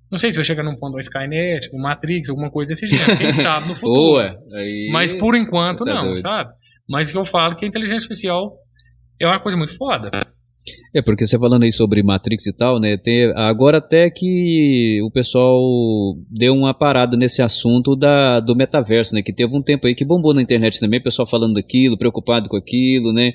Não sei se vai chegar num ponto da Skynet, no Matrix, alguma coisa desse jeito, quem sabe no futuro. Mas, por enquanto, não, sabe? Mas eu falo que a inteligência artificial é uma coisa muito foda. Porque você falando aí sobre Matrix e tal, né? Agora até que o pessoal deu uma parada nesse assunto do metaverso, né? Que teve um tempo aí que bombou na internet também, o pessoal falando daquilo, preocupado com aquilo, né?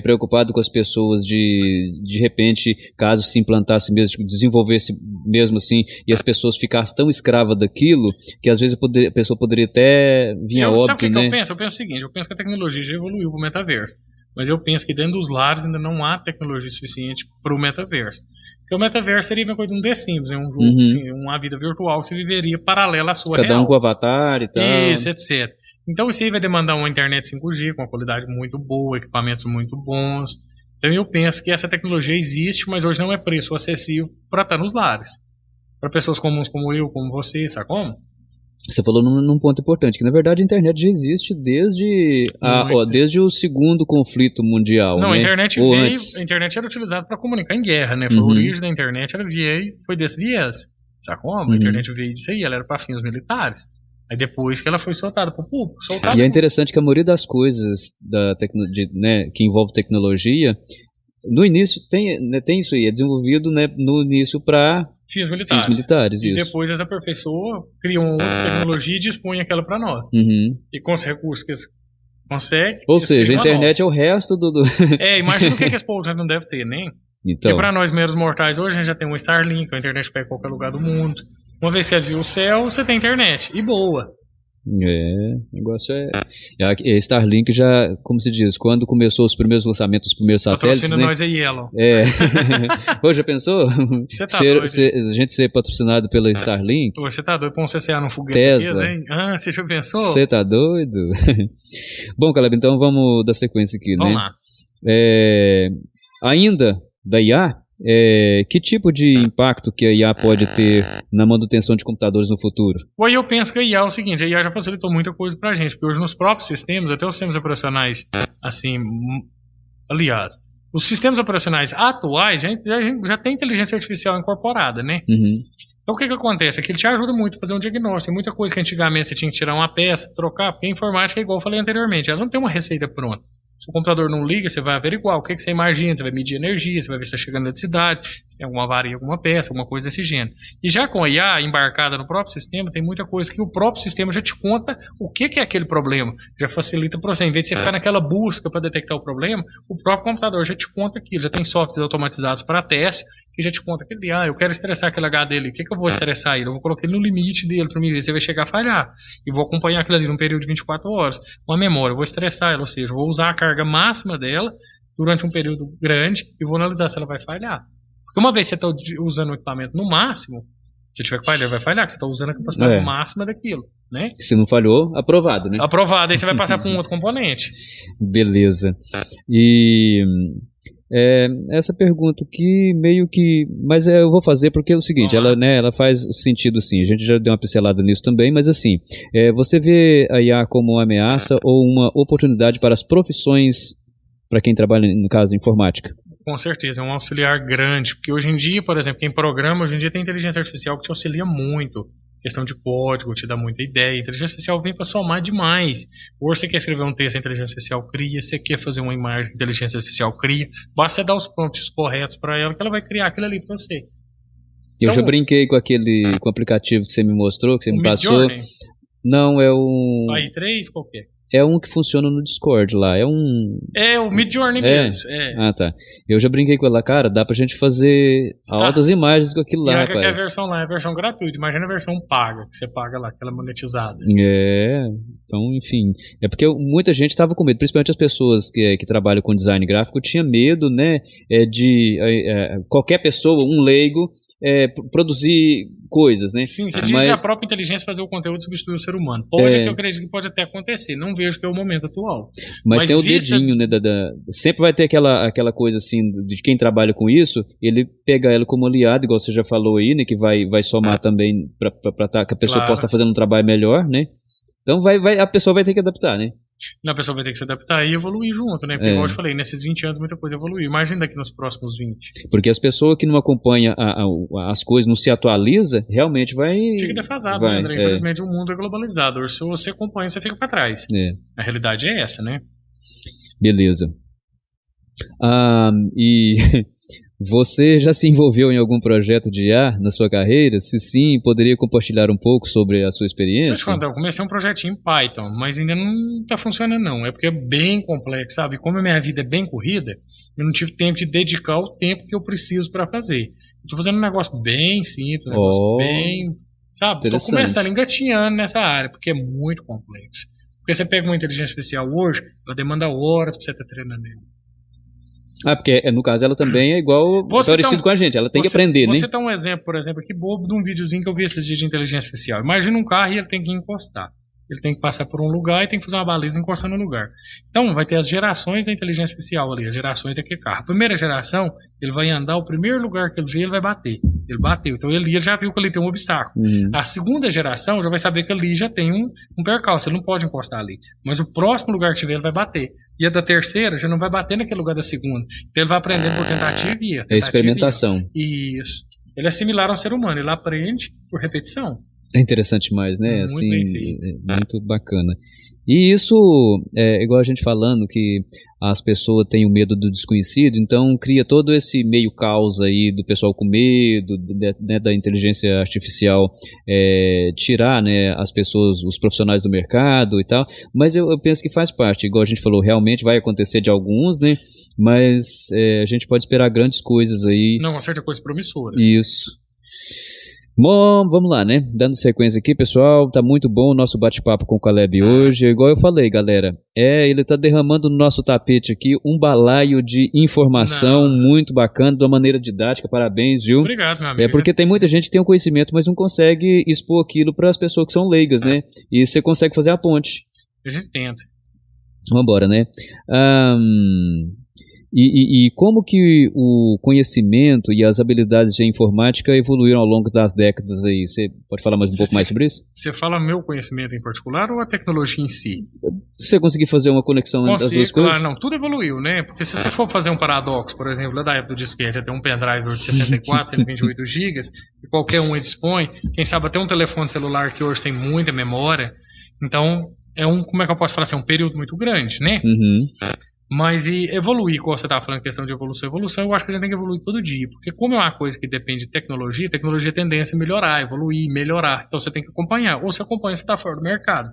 Preocupado com as pessoas de repente, caso se implantasse mesmo, desenvolvesse mesmo assim, e as pessoas ficassem tão escravas daquilo, que às vezes a pessoa poderia até vir a óbito, sabe o né? que eu penso? Eu penso o seguinte, eu penso que a tecnologia já evoluiu pro metaverso. Mas eu penso que dentro dos lares ainda não há tecnologia suficiente para o metaverso. Porque o metaverso seria uma coisa de um The Sims, um jogo, assim, uma vida virtual que você viveria paralela à sua real. Cada um com avatar e tal. Isso, etc. Então isso aí vai demandar uma internet 5G com uma qualidade muito boa, equipamentos muito bons. Então eu penso que essa tecnologia existe, mas hoje não é preço acessível para estar nos lares. Para pessoas comuns como eu, como você, sabe como? Você falou num ponto importante, que na verdade a internet já existe desde o segundo conflito mundial. Não, né? a internet era utilizada para comunicar em guerra, né? Foi a origem da internet, foi desse viés. Sabe como? A internet veio disso aí, ela era para fins militares. Aí depois que ela foi soltada para o público. E é interessante que a maioria das coisas né, que envolve tecnologia, no início tem isso aí, é desenvolvido, né, no início para fins militares. E depois eles aperfeiçoam, criam uma outra tecnologia e dispõem aquela para nós. E com os recursos que eles conseguem. Ou seja, a internet é o resto do. Imagina o que esse povo já não deve ter, né? Então. Porque para nós meros mortais hoje a gente já tem um Starlink, a internet pega em qualquer lugar do mundo. Uma vez que viu o céu, você tem internet. E boa. O negócio é Starlink já, como se diz, quando começou os primeiros lançamentos, os primeiros satélites, patrocina nós aí, Elon. Hoje já pensou? Você tá doido. A gente ser patrocinado pela Starlink? Você tá doido pra um CCA no foguete Tesla. Aqui, hein? Você já pensou? Você tá doido? Bom, Caleb, então vamos dar sequência aqui, vamos né? Lá. Ainda da IA, que tipo de impacto que a IA pode ter na manutenção de computadores no futuro? Aí eu penso que a IA é o seguinte, a IA já facilitou muita coisa pra gente, porque hoje nos próprios sistemas, até os sistemas operacionais, assim, aliás, os sistemas operacionais atuais já tem inteligência artificial incorporada, né? Então o que acontece? É que ele te ajuda muito a fazer um diagnóstico. Tem muita coisa que antigamente você tinha que tirar uma peça, trocar, porque a informática é igual eu falei anteriormente, ela não tem uma receita pronta. Se o computador não liga, você vai averiguar o que você imagina, você vai medir energia, você vai ver se está chegando a eletricidade, se tem alguma avaria, alguma peça, alguma coisa desse gênero. E já com a IA embarcada no próprio sistema, tem muita coisa que o próprio sistema já te conta o que é aquele problema. Já facilita para você. Em vez de você ficar naquela busca para detectar o problema, o próprio computador já te conta aquilo. Já tem softwares automatizados para teste que já te conta que eu quero estressar aquele HD dele. O que eu vou estressar ele? Eu vou colocar ele no limite dele para mim ver se vai chegar a falhar. E vou acompanhar aquilo ali num período de 24 horas. Uma memória, eu vou estressar ela, ou seja, eu vou usar a carga máxima dela durante um período grande e vou analisar se ela vai falhar. Porque uma vez que você está usando o equipamento no máximo, se tiver que falhar, vai falhar, que você está usando a capacidade máxima daquilo, né? Se não falhou, aprovado, né? Aprovado, aí você vai passar para um outro componente. Beleza. E essa pergunta aqui meio que... Mas eu vou fazer porque é o seguinte, ela faz sentido sim, a gente já deu uma pincelada nisso também, mas assim, você vê a IA como uma ameaça ou uma oportunidade para as profissões, para quem trabalha, no caso, informática? Com certeza, é um auxiliar grande, porque hoje em dia, por exemplo, quem programa, hoje em dia tem inteligência artificial que te auxilia muito. Questão de código, te dá muita ideia. A inteligência artificial vem para somar demais. Ou você quer escrever um texto, a inteligência artificial cria. Você quer fazer uma imagem, a inteligência artificial cria. Basta você dar os prompts corretos para ela, que ela vai criar aquilo ali para você. Eu já brinquei com o aplicativo que você me mostrou, que você me passou. Midjourney? Não, é o... AI3, qual que é? É um que funciona no Discord lá, é o Midjourney mesmo, Ah, tá. Eu já brinquei com ela, cara, dá pra gente fazer altas imagens com aquilo lá, rapaz. E a versão lá é a versão gratuita, imagina a versão paga, que você paga lá, aquela monetizada. Então, enfim, é porque muita gente tava com medo, principalmente as pessoas que trabalham com design gráfico, tinha medo, né, de qualquer pessoa, um leigo, produzir coisas, né? Sim, você diz a própria inteligência fazer o conteúdo substituir o ser humano. Eu acredito que pode até acontecer, não vejo que é o momento atual. Mas tem o dedinho, né? Sempre vai ter aquela coisa assim, de quem trabalha com isso, ele pega ela como aliado, igual você já falou aí, né? Que vai somar também para que a pessoa possa estar fazendo um trabalho melhor, né? Então a pessoa vai ter que adaptar, né? A pessoa vai ter que se adaptar e evoluir junto, né? Porque, igual eu te falei, nesses 20 anos muita coisa evoluiu. Imagina daqui nos próximos 20. Porque as pessoas que não acompanham as coisas, não se atualiza, realmente vai... Fica defasado, né, André? Infelizmente o mundo é globalizado. Se você acompanha, você fica para trás. A realidade é essa, né? Beleza. E você já se envolveu em algum projeto de IA na sua carreira? Se sim, poderia compartilhar um pouco sobre a sua experiência? Deixa eu te contar, eu comecei um projetinho em Python, mas ainda não está funcionando não. É porque é bem complexo, sabe? Como a minha vida é bem corrida, eu não tive tempo de dedicar o tempo que eu preciso para fazer. Estou fazendo um negócio bem simples, um negócio bem... Sabe? Estou começando, engatinhando nessa área, porque é muito complexo. Porque você pega uma inteligência artificial hoje, ela demanda horas para você estar treinando ela. Porque no caso ela também é igual, parecido com a gente, ela tem que aprender, né? Você tá um exemplo, por exemplo, aqui bobo de um videozinho que eu vi esses dias de inteligência artificial. Imagina um carro e ele tem que encostar. Ele tem que passar por um lugar e tem que fazer uma baliza encostando no lugar. Então, vai ter as gerações da inteligência artificial ali, as gerações daquele carro. A primeira geração, ele vai andar, o primeiro lugar que ele vê, ele vai bater. Ele bateu, então ele já viu que ali tem um obstáculo. A segunda geração já vai saber que ali já tem um percalço, ele não pode encostar ali. Mas o próximo lugar que tiver, ele vai bater. E a da terceira já não vai bater naquele lugar da segunda. Então ele vai aprender por tentativa e erro. É experimentação. Isso. Ele é similar ao ser humano, ele aprende por repetição. É interessante mais, né? Muito assim, bem feito. Muito bacana. E isso, igual a gente falando, que as pessoas têm o medo do desconhecido, então cria todo esse meio caos aí do pessoal com medo, né, da inteligência artificial tirar, né, as pessoas, os profissionais do mercado e tal, mas eu penso que faz parte, igual a gente falou, realmente vai acontecer de alguns, né, mas a gente pode esperar grandes coisas aí. Não, certas coisas promissoras. Isso. Bom, vamos lá, né? Dando sequência aqui, pessoal, tá muito bom o nosso bate-papo com o Caleb hoje. Igual eu falei, galera, ele tá derramando no nosso tapete aqui um balaio de informação muito bacana, de uma maneira didática. Parabéns, viu? Obrigado, meu amigo. Porque tem muita gente que tem um conhecimento, mas não consegue expor aquilo para as pessoas que são leigas, né? E você consegue fazer a ponte. A gente tenta. Vambora, né? E como que o conhecimento e as habilidades de informática evoluíram ao longo das décadas aí? Você pode falar mais um pouco mais sobre isso? Você fala meu conhecimento em particular ou a tecnologia em si? Se você conseguir fazer uma conexão entre as duas coisas? Não, tudo evoluiu, né? Porque se você for fazer um paradoxo, por exemplo, lá da época do disquete, até um pendrive de 64, 128 GB, e qualquer um dispõe, quem sabe até um telefone celular que hoje tem muita memória, então como é que eu posso falar assim, um período muito grande, né? Mas evoluir, como você estava falando, questão de evolução, eu acho que a gente tem que evoluir todo dia, porque como é uma coisa que depende de tecnologia tem tendência a melhorar, evoluir, melhorar, então você tem que acompanhar, ou você acompanha, você está fora do mercado.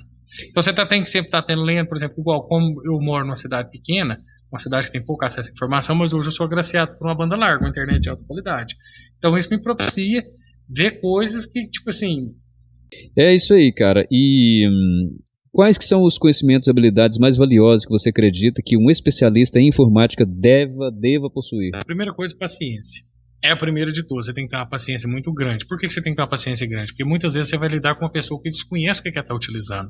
Então você tem que sempre estar tendo lendo, por exemplo, igual como eu moro numa cidade pequena, uma cidade que tem pouco acesso à informação, mas hoje eu sou agraciado por uma banda larga, uma internet de alta qualidade. Então isso me propicia ver coisas que, tipo assim... É isso aí, cara, quais que são os conhecimentos e habilidades mais valiosos que você acredita que um especialista em informática deva possuir? A primeira coisa, paciência. É a primeira de todas. Você tem que ter uma paciência muito grande. Por que você tem que ter uma paciência grande? Porque muitas vezes você vai lidar com uma pessoa que desconhece o que ela está utilizando.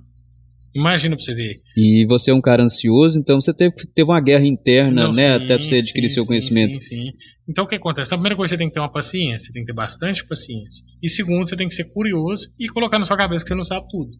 Imagina pra você ver. E você é um cara ansioso, então você teve uma guerra interna, né? Até pra você adquirir seu conhecimento. Sim. Então o que acontece? A primeira coisa, você tem que ter uma paciência, você tem que ter bastante paciência. E segundo, você tem que ser curioso e colocar na sua cabeça que você não sabe tudo.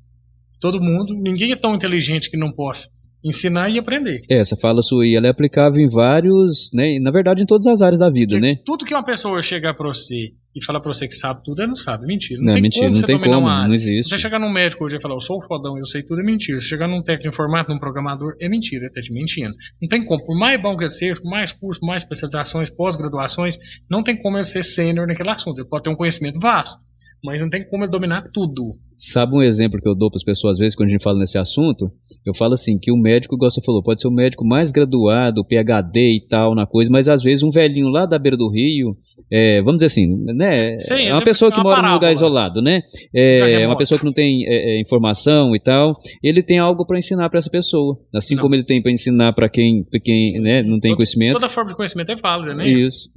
Todo mundo, ninguém é tão inteligente que não possa ensinar e aprender. Essa fala sua aí, ela é aplicável em vários, né? Na verdade, em todas as áreas da vida, né? Tudo que uma pessoa chegar pra você e falar pra você que sabe tudo, ela não sabe. Mentira. Não, mentira, não tem como, não existe. Se você chegar num médico hoje e falar, eu sou o fodão, eu sei tudo, é mentira. Se chegar num técnico informático, num programador, é mentira, ele tá te mentindo. Não tem como. Por mais bom que ele seja, por mais curso, mais especializações, pós-graduações, não tem como ele ser sênior naquele assunto. Ele pode ter um conhecimento vasto, mas não tem como ele dominar tudo. Sabe um exemplo que eu dou para as pessoas às vezes quando a gente fala nesse assunto? Eu falo assim, que o médico, igual você falou, pode ser o médico mais graduado, PhD e tal, na coisa, mas às vezes um velhinho lá da beira do rio, vamos dizer assim, né? Sim, é uma pessoa que mora num lugar isolado, né? É uma pessoa que não tem informação e tal, ele tem algo para ensinar para essa pessoa, assim como ele tem para ensinar para quem né, não tem conhecimento. Toda forma de conhecimento é válida, né? Isso,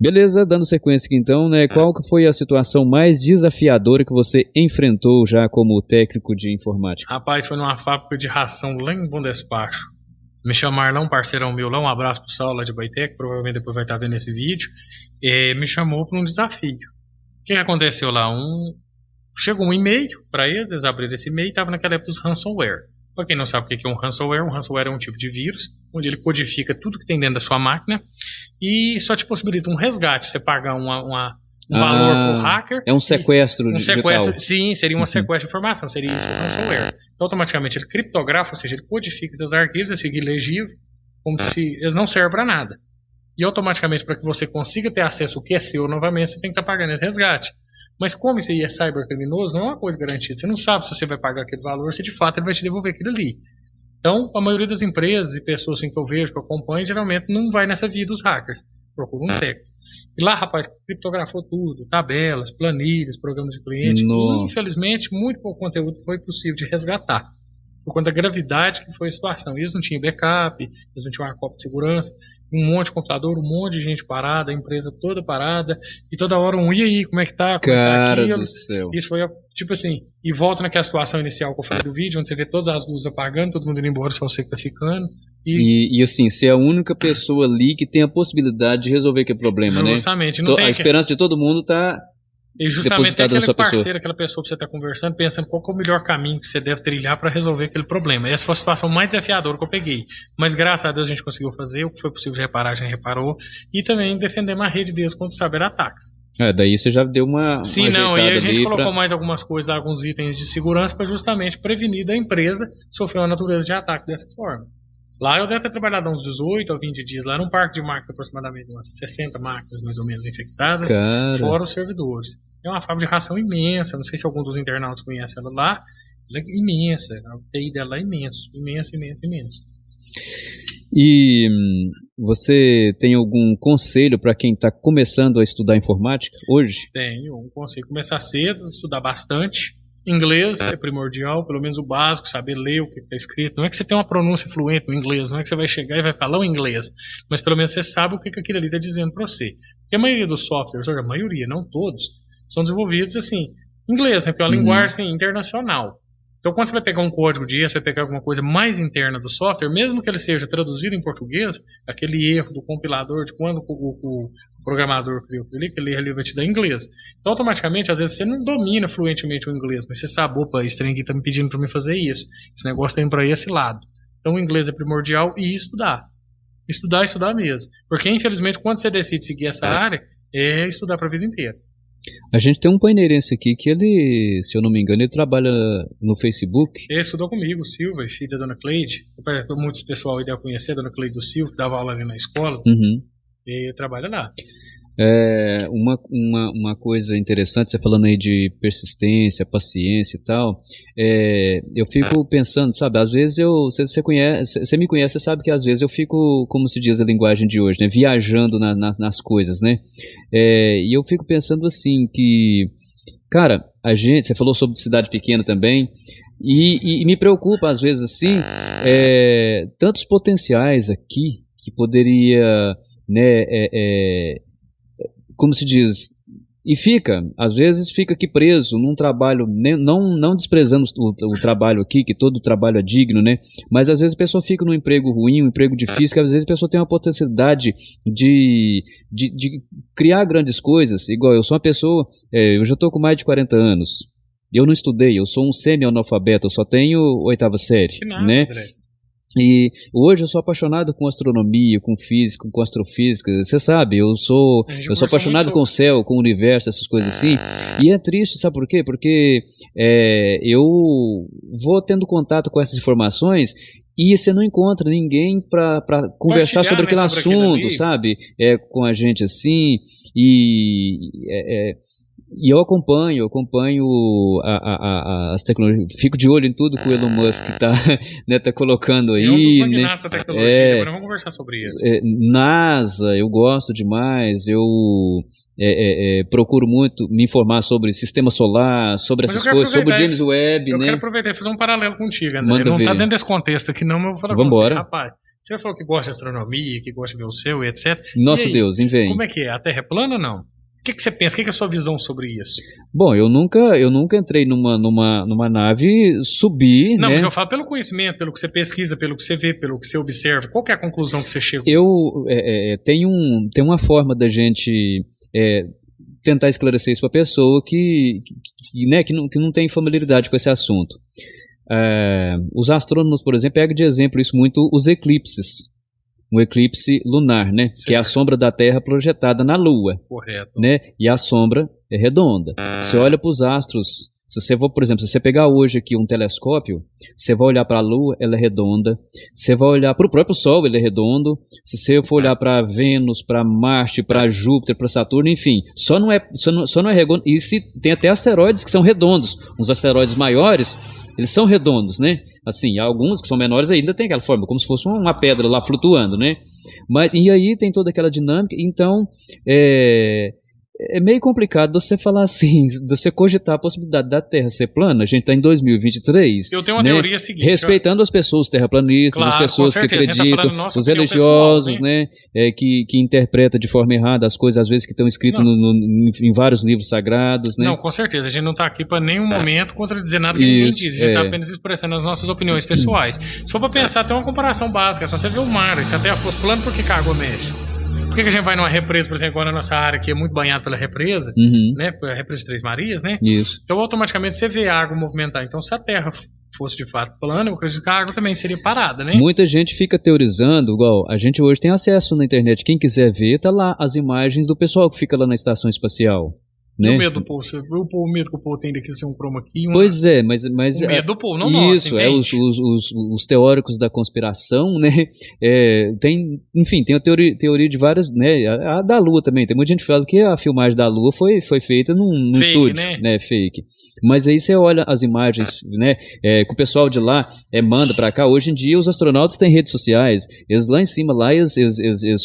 Beleza, dando sequência aqui então, né? Qual que foi a situação mais desafiadora que você enfrentou já como técnico de informática? Rapaz, foi numa fábrica de ração lá em Bom Despacho. Me chamaram lá, um parceirão meu lá, um abraço pro Saulo lá de Baité, que provavelmente depois vai estar vendo esse vídeo, me chamou para um desafio. O que aconteceu lá? Chegou um e-mail para eles abriram esse e-mail e estava naquela época dos ransomware. Para quem não sabe o que é um ransomware é um tipo de vírus, onde ele codifica tudo que tem dentro da sua máquina e só te possibilita um resgate, você pagar um valor para o hacker. É um sequestro digital. Sim, seria um sequestro de informação, seria isso o ransomware. Então, automaticamente ele criptografa, ou seja, ele codifica seus arquivos, ele fica ilegível, como se eles não servem para nada. E automaticamente, para que você consiga ter acesso ao que é seu novamente, você tem que estar pagando esse resgate. Mas como isso aí é cybercriminoso, não é uma coisa garantida. Você não sabe se você vai pagar aquele valor, se de fato ele vai te devolver aquilo ali. Então, a maioria das empresas e pessoas assim, que eu vejo, que eu acompanho, geralmente não vai nessa via dos hackers. Procura um técnico. E lá, rapaz, criptografou tudo, tabelas, planilhas, programas de cliente. E, infelizmente, muito pouco conteúdo foi possível de resgatar. Por conta da gravidade que foi a situação. Eles não tinham backup, eles não tinham uma cópia de segurança, um monte de computador, um monte de gente parada, a empresa toda parada, e toda hora e aí, como é que tá? Como Cara tá aquilo? do céu. Isso foi, tipo assim, e volta naquela situação inicial que eu falei do vídeo, onde você vê todas as luzes apagando, todo mundo indo embora, só você que tá ficando. E assim, ser a única pessoa ali que tem a possibilidade de resolver aquele problema, justamente, né? Não tem a esperança de todo mundo tá e justamente depositada na sua aquele parceiro, pessoa. aquela pessoa que você está conversando, pensando qual que é o melhor caminho que você deve trilhar para resolver aquele problema. Essa foi a situação mais desafiadora que eu peguei. Mas graças a Deus a gente conseguiu fazer, o que foi possível de reparar, a gente reparou. E também defender uma rede deles contra cyberataques. Daí você já deu uma Sim, não, e a gente colocou pra... mais algumas coisas, alguns itens de segurança para justamente prevenir da empresa sofrer uma natureza de ataque dessa forma. Lá eu devo ter trabalhado uns 18 ou 20 dias. Lá era um parque de máquinas, aproximadamente umas 60 máquinas mais ou menos infectadas, fora os servidores. É uma fábrica de ração imensa, não sei se algum dos internautas conhece ela lá. Ela é imensa, a TI dela é imenso. E você tem algum conselho para quem está começando a estudar informática hoje? Tenho um conselho. Começar cedo, estudar bastante. Inglês é primordial, pelo menos o básico, saber ler o que está escrito. Não é que você tem uma pronúncia fluente no inglês, não é que você vai chegar e vai falar o inglês, mas pelo menos você sabe o que aquilo ali está dizendo para você. Porque a maioria dos softwares, a maioria, não todos, são desenvolvidos assim, em inglês, né? Porque é uma linguagem assim, internacional. Então, quando você vai pegar um código de você vai pegar alguma coisa mais interna do software, mesmo que ele seja traduzido em português, aquele erro do compilador de quando o programador criou aquele erro ele vai te dar em inglês. Então, automaticamente, às vezes você não domina fluentemente o inglês, mas você sabe, opa, esse trem aqui está me pedindo para me fazer isso. Esse negócio está indo para esse lado. Então, o inglês é primordial e estudar. Estudar mesmo. Porque, infelizmente, quando você decide seguir essa área, é estudar para a vida inteira. A gente tem um paineirense aqui que ele, se eu não me engano, ele trabalha no Facebook. Ele estudou comigo, o Silva, filho da Dona Cleide. Muitos pessoal aí devem conhecer a Dona Cleide do Silva, que dava aula ali na escola. E ele trabalha lá. Uma coisa interessante, você falando aí de persistência, paciência e tal, eu fico pensando, sabe, às vezes você me conhece, você sabe que às vezes eu fico, como se diz a linguagem de hoje, né, viajando nas coisas, né, e eu fico pensando assim, que, cara, você falou sobre cidade pequena também, e me preocupa às vezes assim, tantos potenciais aqui, que poderia, né, como se diz, e às vezes fica aqui preso num trabalho, não desprezando o trabalho aqui, que todo trabalho é digno, né? Mas às vezes a pessoa fica num emprego ruim, um emprego difícil, que às vezes a pessoa tem uma potencialidade de criar grandes coisas, igual eu sou uma pessoa, eu já estou com mais de 40 anos, eu não estudei, eu sou um semi-analfabeto, eu só tenho 8ª série, né? E hoje eu sou apaixonado com astronomia, com física, com astrofísica, você sabe, eu sou apaixonado com o céu, com o universo, essas coisas assim, e é triste, sabe por quê? Porque eu vou tendo contato com essas informações e você não encontra ninguém para conversar sobre aquele assunto, sabe? Com a gente assim, e eu acompanho as tecnologias, fico de olho em tudo que o Elon Musk tá colocando aí. É um dos magnatas da tecnologia, agora vamos conversar sobre isso. NASA, eu gosto demais, eu procuro muito me informar sobre sistema solar, sobre essas coisas, sobre o James Webb, eu né? quero aproveitar e fazer um paralelo contigo, André. Não está dentro desse contexto aqui não, mas eu vou falar com você, rapaz. Você falou que gosta de astronomia, que gosta de ver o céu e etc. Nosso Deus, vem. Como é que é? A Terra é plana ou não? O que você pensa? O que é a sua visão sobre isso? Bom, eu nunca entrei numa nave, subi, Não, né? mas eu falo pelo conhecimento, pelo que você pesquisa, pelo que você vê, pelo que você observa. Qual que é a conclusão que você chegou? Tem uma forma da gente tentar esclarecer isso para a pessoa que não tem familiaridade com esse assunto. Os astrônomos, por exemplo, pegam de exemplo isso muito os eclipses. Um eclipse lunar, né? Certo. Que é a sombra da Terra projetada na Lua. Correto. Né? E a sombra é redonda. Você olha para os astros Se você for, por exemplo, se você pegar hoje aqui um telescópio, você vai olhar para a Lua, ela é redonda. Você vai olhar para o próprio Sol, ele é redondo. Se você for olhar para Vênus, para Marte, para Júpiter, para Saturno, enfim, só não é redondo. E tem até asteroides que são redondos. Uns asteroides maiores, eles são redondos, né? Assim, alguns que são menores ainda tem aquela forma, como se fosse uma pedra lá flutuando, né? Mas, e aí tem toda aquela dinâmica, então é meio complicado você falar assim, você cogitar a possibilidade da Terra ser plana. A gente está em 2023. Eu tenho uma teoria seguinte. Respeitando as pessoas terraplanistas, claro, as pessoas que acreditam, os religiosos, pessoal, né? Que interpretam de forma errada as coisas, às vezes, que estão escritas em vários livros sagrados, né? Não, com certeza. A gente não está aqui para nenhum momento contradizer nada que ninguém diz. A gente está apenas expressando as nossas opiniões pessoais. Se for para pensar, tem uma comparação básica. É só você ver o mar. E se a Terra fosse plana, por que a água mexe? Por que a gente vai numa represa, por exemplo, agora na nossa área que é muito banhada pela represa, né? A represa de Três Marias, né? Isso. Então, automaticamente, você vê a água movimentar. Então, se a Terra fosse de fato plana, eu acredito que a água também seria parada, né? Muita gente fica teorizando, igual a gente hoje tem acesso na internet. Quem quiser ver, tá lá as imagens do pessoal que fica lá na estação espacial. Né? O medo do povo, o medo que o povo tem daqui de ser um chroma key. Pois é, mas o medo do povo, não nosso, isso, os teóricos da conspiração, né? Enfim, tem a teoria de várias, né? A da Lua também. Tem muita gente que fala que a filmagem da Lua foi feita num fake, estúdio, né? Fake. Mas aí você olha as imagens, né? Que o pessoal de lá manda pra cá. Hoje em dia os astronautas têm redes sociais. Eles lá em cima, lá eles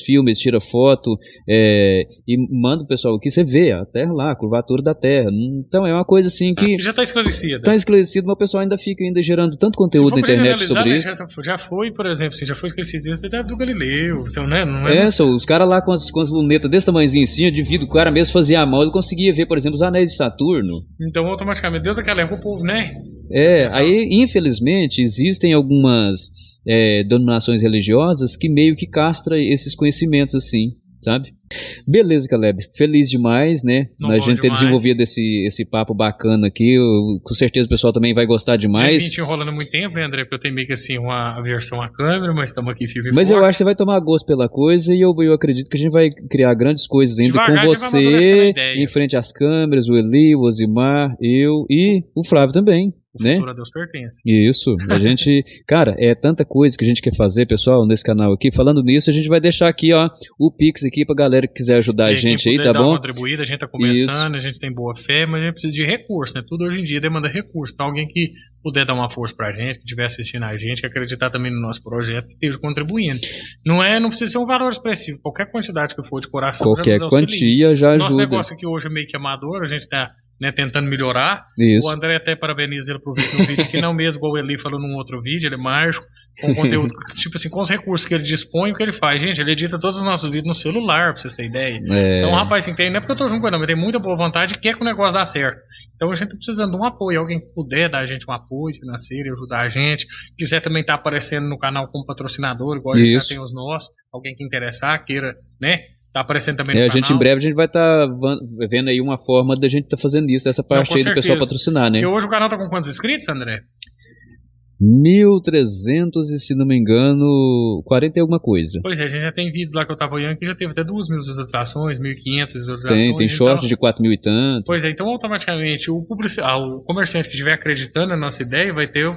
filmam, eles tiram foto e mandam o pessoal aqui. Você vê a Terra lá, curvatura da Terra. Então é uma coisa assim que já está esclarecida. Está esclarecido, mas o pessoal ainda fica gerando tanto conteúdo na internet sobre isso. Já foi, por exemplo, já foi esclarecido isso do Galileu. Então, né? Não os caras lá com as lunetas desse tamanhozinho assim, de vidro, o cara mesmo fazia a mão, ele conseguia ver, por exemplo, os anéis de Saturno. Então, automaticamente, Deus aquela época o povo, né? Aí, infelizmente, existem algumas denominações religiosas que meio que castra esses conhecimentos assim, sabe? Beleza, Caleb. Feliz demais, né? A gente ter desenvolvido esse papo bacana aqui. Com certeza o pessoal também vai gostar demais. A gente enrolando muito tempo, né, André? Porque eu tenho meio que assim uma aversão à câmera, mas estamos aqui firme e Mas forte. eu acho que você vai tomar gosto pela coisa e eu acredito que a gente vai criar grandes coisas ainda devagar, com você em frente às câmeras, o Eli, o Osimar, eu e o Flávio também. O futuro a Deus pertence. Isso, a gente, cara, é tanta coisa que a gente quer fazer, pessoal, nesse canal aqui. Falando nisso, a gente vai deixar aqui, ó, o Pix aqui pra galera que quiser ajudar a gente aí, tá bom? Contribuir, a gente tá começando, a gente tem boa fé, mas a gente precisa de recurso, né? Tudo hoje em dia demanda recurso. Então, alguém que puder dar uma força pra gente, que estiver assistindo a gente, que acreditar também no nosso projeto, esteja contribuindo. Não precisa ser um valor expressivo, qualquer quantidade que for de coração. Qualquer quantia já ajuda. Nosso negócio aqui hoje é meio que amador, a gente tá, né, tentando melhorar. Isso. O André até parabeniza ele por vir no vídeo, que não mesmo igual o Eli falou num outro vídeo, ele é mágico, com conteúdo, tipo assim, com os recursos que ele dispõe, o que ele faz. Gente, ele edita todos os nossos vídeos no celular, pra vocês terem ideia. Então, rapaz, assim, não é porque eu tô junto com ele, não, mas tem muita boa vontade e quer que o negócio dá certo. Então, a gente tá precisando de um apoio, alguém que puder dar a gente um apoio financeiro e ajudar a gente. Quiser também estar aparecendo no canal como patrocinador, igual a gente já tem os nossos, alguém que interessar, queira, né? Tá aparecendo também no canal. A gente em breve a gente vai estar vendo aí uma forma da gente estar fazendo isso, essa parte aí do pessoal patrocinar, né? Porque hoje o canal tá com quantos inscritos, André? 1.300 e, se não me engano, 40 e alguma coisa. Pois é, a gente já tem vídeos lá que eu tava olhando que já teve até 2.000 visualizações, 1.500 visualizações. Tem short de 4.000 e tanto. Pois é, então automaticamente o comerciante que estiver acreditando na nossa ideia vai ter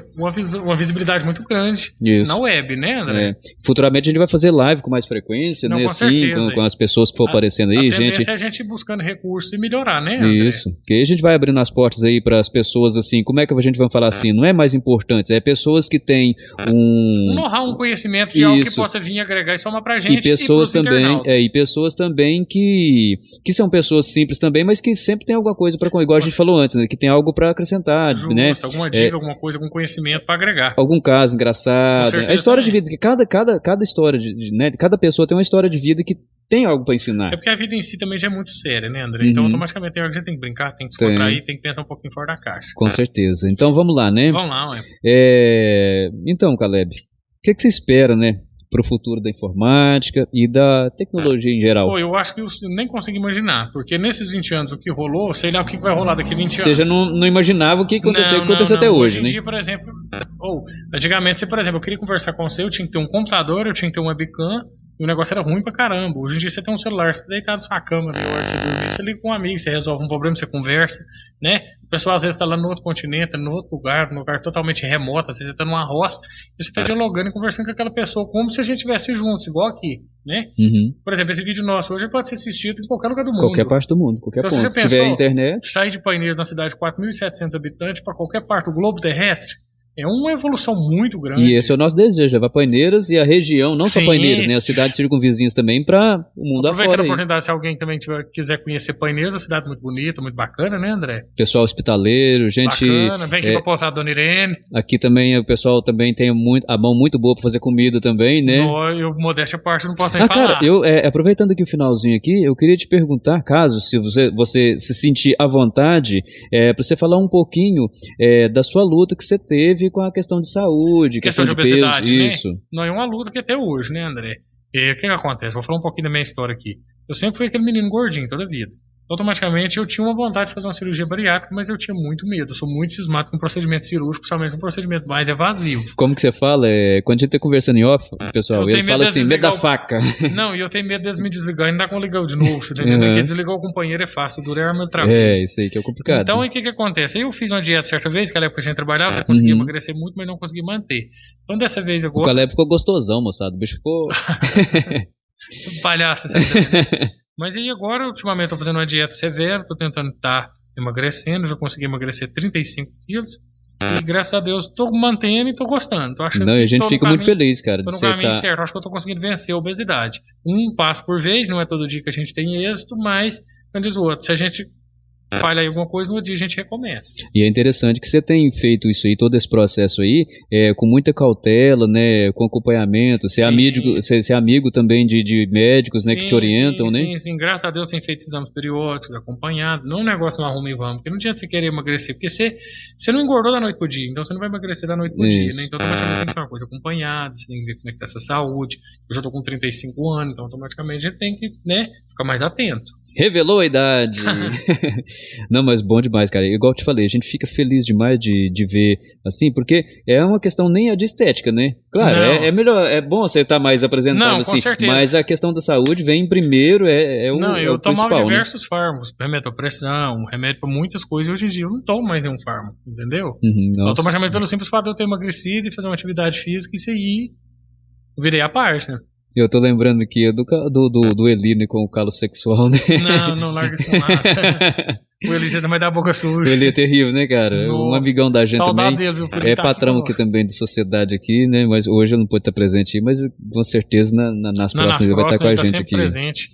uma visibilidade muito grande na web, né, André? Futuramente a gente vai fazer live com mais frequência, né? Assim, com as pessoas que for aparecendo aí. A tendência é a gente buscando recursos e melhorar, né, André? Isso, que aí a gente vai abrindo as portas aí para as pessoas assim, como é que a gente vai falar assim, não é mais importante, é pessoas que têm um know-how, um conhecimento de algo que possa vir agregar e somar pra gente e pessoas também que são pessoas simples também, mas que sempre tem alguma coisa para, igual a gente falou antes, né, que tem algo para acrescentar, né? Alguma dica, alguma coisa, algum conhecimento para agregar. Algum caso engraçado, a história de vida, porque cada história né, cada pessoa tem uma história de vida que tem algo para ensinar. É porque a vida em si também já é muito séria, né, André? Então, automaticamente, a gente tem que brincar, tem que descontrair, tem que pensar um pouquinho fora da caixa. Com certeza. Então, vamos lá, né? Vamos lá, ué. Então, Caleb, o que você espera, né, para o futuro da informática e da tecnologia em geral? Pô, eu acho que eu nem consigo imaginar, porque nesses 20 anos o que rolou, sei lá o que vai rolar daqui a 20 anos. Você já não imaginava o que aconteceu até hoje, né? Hoje em dia, por exemplo, antigamente, por exemplo, eu queria conversar com você, eu tinha que ter um computador, eu tinha que ter um webcam, E o negócio era ruim pra caramba. Hoje em dia você tem um celular, você tá deitado na sua cama, na hora de você dormir, você liga com um amigo, você resolve um problema, você conversa, né? O pessoal às vezes tá lá no outro continente, no outro lugar, num lugar totalmente remoto, às vezes você tá numa roça, e você tá dialogando e conversando com aquela pessoa como se a gente estivesse juntos, igual aqui, né? Por exemplo, esse vídeo nosso hoje pode ser assistido em qualquer lugar do mundo. Qualquer parte do mundo, qualquer ponto. Se tiver internet... Sair de Paineiras, uma cidade de 4.700 habitantes, para qualquer parte do globo terrestre, é uma evolução muito grande. E esse é o nosso desejo, levar Paineiras e a região, não só Paineiras, né? As cidades circunvizinhas também, para o mundo afora. Aproveitando a oportunidade, se alguém também quiser conhecer Paineiras, é uma cidade muito bonita, muito bacana, né, André? Pessoal hospitaleiro, gente... Bacana, vem aqui pra pousar a Dona Irene. Aqui também o pessoal também tem a mão muito boa para fazer comida também, né? Eu, modéstia à parte, não posso nem falar. Cara, eu, aproveitando aqui o finalzinho aqui, eu queria te perguntar, caso se você se sentir à vontade, para você falar um pouquinho da sua luta que você teve com a questão de saúde, questão de obesidade, peso, né? isso. Não é uma luta que até hoje, né, André? O que acontece? Vou falar um pouquinho da minha história aqui. Eu sempre fui aquele menino gordinho toda a vida. Automaticamente eu tinha uma vontade de fazer uma cirurgia bariátrica, mas eu tinha muito medo. Eu sou muito cismado com procedimento cirúrgico, principalmente um procedimento mais evasivo. Como que você fala? Quando a gente tá conversando em off, pessoal, ele fala assim, medo da faca. Não, e eu tenho medo deles me desligar e não dá como ligar de novo, você entendeu? Porque desligar o companheiro é fácil, durar arma outra vez. Isso aí que é complicado. Então, aí o que acontece? Eu fiz uma dieta certa vez, que na época a gente trabalhava, eu conseguia emagrecer muito, mas não conseguia manter. Então, dessa vez agora... O Caleb ficou gostosão, moçada. O bicho ficou... Palhaço, você Mas aí agora, ultimamente, eu tô fazendo uma dieta severa, tô tentando estar emagrecendo, já consegui emagrecer 35 quilos. E graças a Deus tô mantendo e tô gostando. Tô achando e a gente fica muito feliz, cara. Tô no caminho certo. Acho que eu tô conseguindo vencer a obesidade. Um passo por vez, não é todo dia que a gente tem êxito, mas, como diz o outro, se a gente falha aí alguma coisa, no dia a gente recomeça. E é interessante que você tem feito isso aí, todo esse processo aí, com muita cautela, né, com acompanhamento, ser amigo também de médicos, né, que te orientam, né? Sim, graças a Deus tem feito exames periódicos, acompanhado, não um negócio no arruma e vamos, porque não adianta você querer emagrecer, porque você não engordou da noite pro dia, então você não vai emagrecer da noite pro dia, né? Então automaticamente tem que ser uma coisa acompanhada, você tem que ver como é que tá a sua saúde. Eu já tô com 35 anos, então automaticamente a gente tem que, né, ficar mais atento. Revelou a idade. Não, mas bom demais, cara. Igual eu te falei, a gente fica feliz demais de ver assim, porque é uma questão nem de estética, né? Claro, é melhor, é bom você estar mais apresentado assim, certeza. Mas a questão da saúde vem em primeiro, eu tomava principal, diversos fármacos, remédio para pressão, remédio para muitas coisas, e hoje em dia eu não tomo mais nenhum fármaco, entendeu? Automaticamente pelo simples fato de eu ter emagrecido e fazer uma atividade física, isso aí eu virei a parte, né? Eu tô lembrando aqui do Eli, né, com o calo sexual, né? Não larga isso com nada. O Eli já também dá a boca suja. O Eli é terrível, né, cara? Um amigão da gente também. Dele, viu? Patrão aqui também de sociedade aqui, né? Mas hoje eu não pude estar presente aí, mas com certeza nas próximas ele vai estar com a gente aqui. Presente.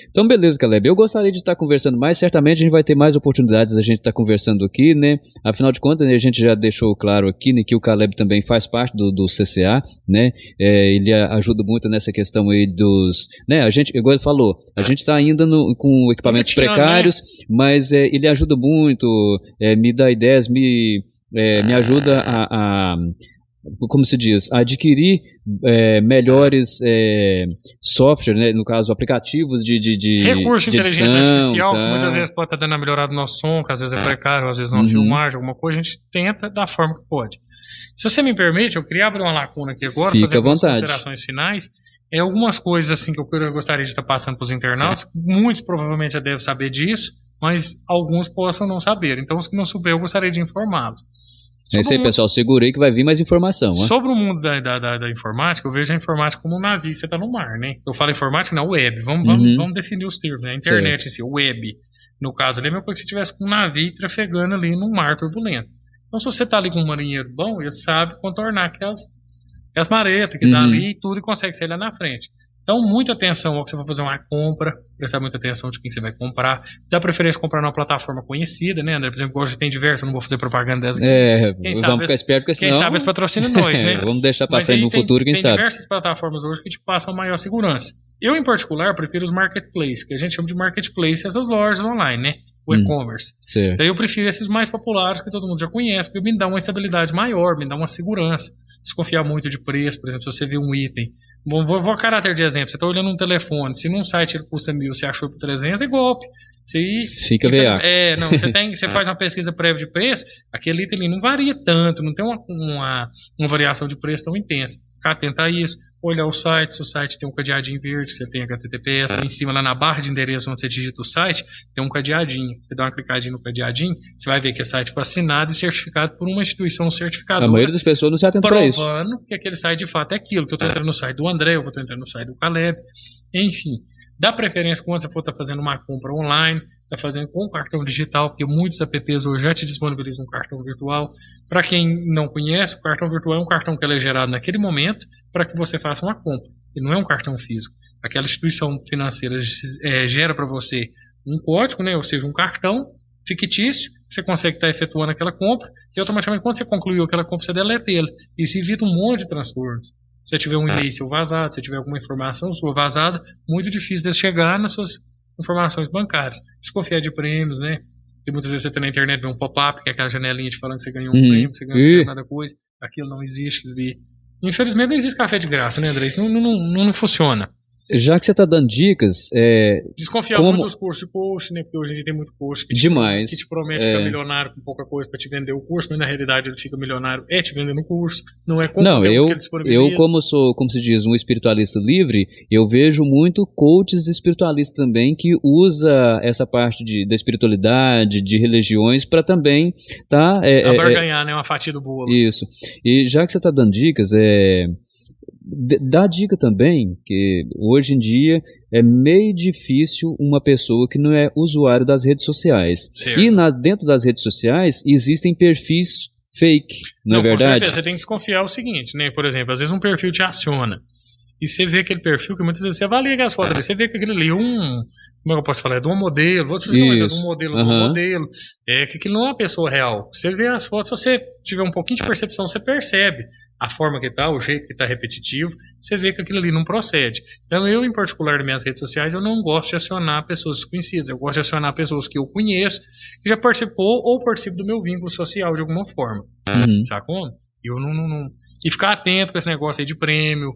Então, beleza, Caleb. Eu gostaria de estar conversando mais. Certamente a gente vai ter mais oportunidades da gente estar conversando aqui, né? Afinal de contas, a gente já deixou claro aqui, né, que o Caleb também faz parte do CCA, né? Ele ajuda muito nessa questão aí dos... Né? A gente, igual ele falou, a gente está ainda com equipamentos precários, mas ele ajuda muito, me dá ideias, me ajuda a como se diz, a adquirir melhores software, né, no caso aplicativos de recurso de inteligência artificial, tá. Que muitas vezes pode estar dando uma melhorada no nosso som, que às vezes é precário, às vezes não filmagem, alguma coisa, a gente tenta da forma que pode. Se você me permite, eu queria abrir uma lacuna aqui agora, fazer algumas considerações finais. Algumas coisas assim que eu gostaria de estar passando para os internautas, muitos provavelmente já devem saber disso, mas alguns possam não saber. Então, os que não souberam, eu gostaria de informá-los. É isso aí, pessoal. Segurei que vai vir mais informação. Sobre o mundo da informática, eu vejo a informática como um navio, você está no mar, né? Eu falo informática, não, web. Vamos definir os termos, né? A internet em si, o web. No caso ali, é a mesma coisa que se tivesse com um navio trafegando ali num mar turbulento. Então, se você está ali com um marinheiro bom, ele sabe contornar aquelas maretas que tá ali e tudo, e consegue sair lá na frente. Então, muita atenção ao que você vai fazer uma compra, prestar muita atenção de quem você vai comprar. Dá preferência comprar numa plataforma conhecida, né, André? Por exemplo, hoje tem diversas, eu não vou fazer propaganda dessa aqui. Vamos ficar esperto, porque senão... Quem sabe esse patrocínio nós, né? Vamos deixar para frente no futuro, quem sabe. Tem diversas plataformas hoje que te passam a maior segurança. Eu, em particular, prefiro os marketplaces, que a gente chama de marketplace, essas lojas online, né? O e-commerce. Daí eu prefiro esses mais populares, que todo mundo já conhece, porque me dá uma estabilidade maior, me dá uma segurança. Desconfiar muito de preço, por exemplo, se você vê um item... Vou a caráter de exemplo. Você está olhando um telefone, se num site ele custa 1.000, você achou por 300, é golpe. Fica veaco. Você faz uma pesquisa prévia de preço, aquele item ali não varia tanto, não tem uma variação de preço tão intensa. Ficar atento a isso. olhar o site, se o site tem um cadeadinho verde, você tem HTTPS, lá em cima, lá na barra de endereço onde você digita o site, tem um cadeadinho. Você dá uma clicadinha no cadeadinho, você vai ver que o site foi assinado e certificado por uma instituição certificadora. A maioria das pessoas não se atenta para isso. Provando que aquele site de fato é aquilo, que eu estou entrando no site do André, eu estou entrando no site do Caleb, enfim. Dá preferência quando você for estar fazendo uma compra online, está fazendo com cartão digital, porque muitos apps hoje já te disponibilizam um cartão virtual. Para quem não conhece, o cartão virtual é um cartão que ele é gerado naquele momento para que você faça uma compra. Ele não é um cartão físico. Aquela instituição financeira gera para você um código, né, ou seja, um cartão fictício, você consegue estar efetuando aquela compra e automaticamente quando você concluiu aquela compra, você deleta ele. Isso evita um monte de transtornos. Se você tiver um e-mail seu vazado, se tiver alguma informação sua vazada, muito difícil de chegar nas suas informações bancárias. Desconfiar de prêmios, né? Porque muitas vezes você tem na internet vê um pop-up, que é aquela janelinha te falando que você ganhou um prêmio, que você ganhou determinada coisa. Aquilo não existe. Infelizmente não existe café de graça, né, André? Isso não funciona. Já que você está dando dicas... Desconfiar muito dos cursos de coach, né? Porque hoje a gente tem muito coach que te promete ficar milionário com pouca coisa para te vender o curso, mas na realidade ele fica milionário te vendendo o curso. Não é como que ele disponibiliza. Eu como sou, como se diz, um espiritualista livre, eu vejo muito coaches espiritualistas também que usa essa parte da espiritualidade, de religiões, para também barganhar, né? Uma fatia do bolo. Isso. E já que você está dando dicas, dá dica também que hoje em dia é meio difícil uma pessoa que não é usuário das redes sociais. Certo. E dentro das redes sociais existem perfis fake, não é verdade? Com certeza, você tem que desconfiar o seguinte, né? Por exemplo, às vezes um perfil te aciona e você vê aquele perfil que muitas vezes você avalia as fotos ali, você vê que aquele ali como é que eu posso falar? É de um modelo, vou dizer de um modelo, que aquilo não é uma pessoa real. Você vê as fotos, se você tiver um pouquinho de percepção, você percebe a forma que está, o jeito que está repetitivo, você vê que aquilo ali não procede. Então eu, em particular, nas minhas redes sociais, eu não gosto de acionar pessoas desconhecidas, eu gosto de acionar pessoas que eu conheço, que já participou ou participa do meu vínculo social de alguma forma. Sabe como? E ficar atento com esse negócio aí de prêmio,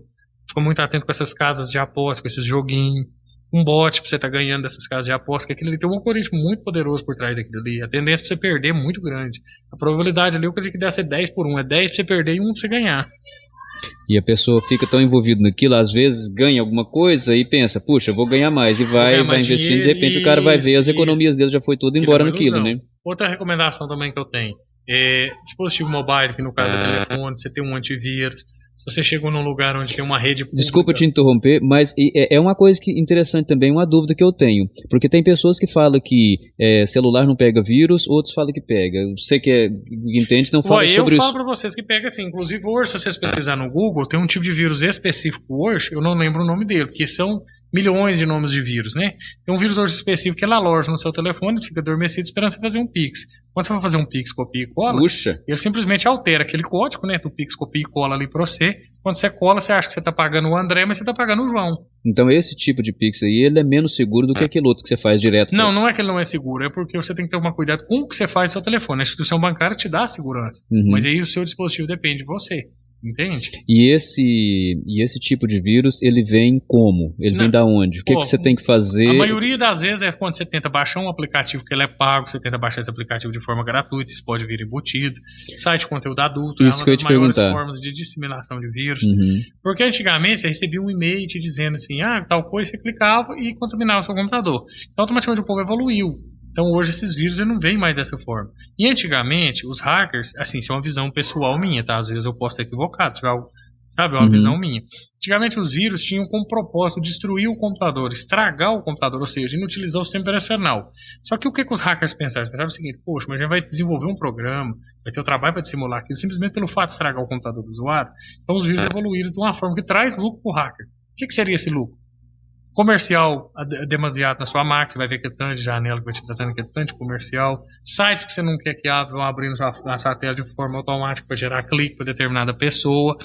ficar muito atento com essas casas de aposta, com esses joguinhos, um bot pra você estar ganhando dessas casas de aposta, que aquilo ali tem um algoritmo muito poderoso por trás daquilo ali. A tendência pra você perder é muito grande. A probabilidade ali, eu acredito que deve ser 10 por 1. É 10 pra você perder e 1 pra você ganhar. E a pessoa fica tão envolvida naquilo, às vezes ganha alguma coisa e pensa, puxa, vou ganhar mais, e vai investindo, de repente o cara vai ver, as economias dele já foi tudo embora naquilo, né? Outra recomendação também que eu tenho é dispositivo mobile, que no caso do telefone, você tem um antivírus. Se você chegou num lugar onde tem uma rede pública... Desculpa te interromper, mas é uma coisa interessante também, uma dúvida que eu tenho. Porque tem pessoas que falam que celular não pega vírus, outros falam que pega. Você que entende, não fala sobre isso. Eu falo para vocês que pega sim. Inclusive hoje, se vocês pesquisarem no Google, tem um tipo de vírus específico hoje, eu não lembro o nome dele, porque são milhões de nomes de vírus, né? Tem um vírus hoje específico que ele aloja no seu telefone, fica adormecido esperando você fazer um Pix. Quando você vai fazer um Pix, copia e cola, ele simplesmente altera aquele código, né? Do Pix, copia e cola ali pra você. Quando você cola, você acha que você tá pagando o André, mas você tá pagando o João. Então esse tipo de Pix aí, ele é menos seguro do que aquele outro que você faz direto. Não é que ele não é seguro, é porque você tem que tomar cuidado com o que você faz no seu telefone. A instituição bancária te dá a segurança, mas aí o seu dispositivo depende de você. Entende? E esse tipo de vírus, ele vem como? Ele vem da onde? O que você tem que fazer? A maioria das vezes é quando você tenta baixar um aplicativo que ele é pago, você tenta baixar esse aplicativo de forma gratuita, isso pode vir embutido. Site de conteúdo adulto isso é uma das maiores formas de disseminação de vírus. Porque antigamente você recebia um e-mail te dizendo assim, tal coisa, você clicava e contaminava o seu computador. Então automaticamente o povo evoluiu. Então hoje esses vírus não vêm mais dessa forma. E antigamente, os hackers, assim, isso é uma visão pessoal minha, tá? Às vezes eu posso estar equivocado, sabe? É uma visão minha. Antigamente os vírus tinham como propósito destruir o computador, estragar o computador, ou seja, inutilizar o sistema operacional. Só que o que os hackers pensaram? Eles pensaram o seguinte, poxa, mas a gente vai desenvolver um programa, vai ter o trabalho para dissimular aquilo, simplesmente pelo fato de estragar o computador do usuário. Então os vírus evoluíram de uma forma que traz lucro para o hacker. O que seria esse lucro? Comercial demasiado na sua máquina, você vai ver que é tanto de janela que vai te tratando, que é tanto de comercial. Sites que você não quer que abra, vão abrindo na sua tela de forma automática para gerar clique para determinada pessoa.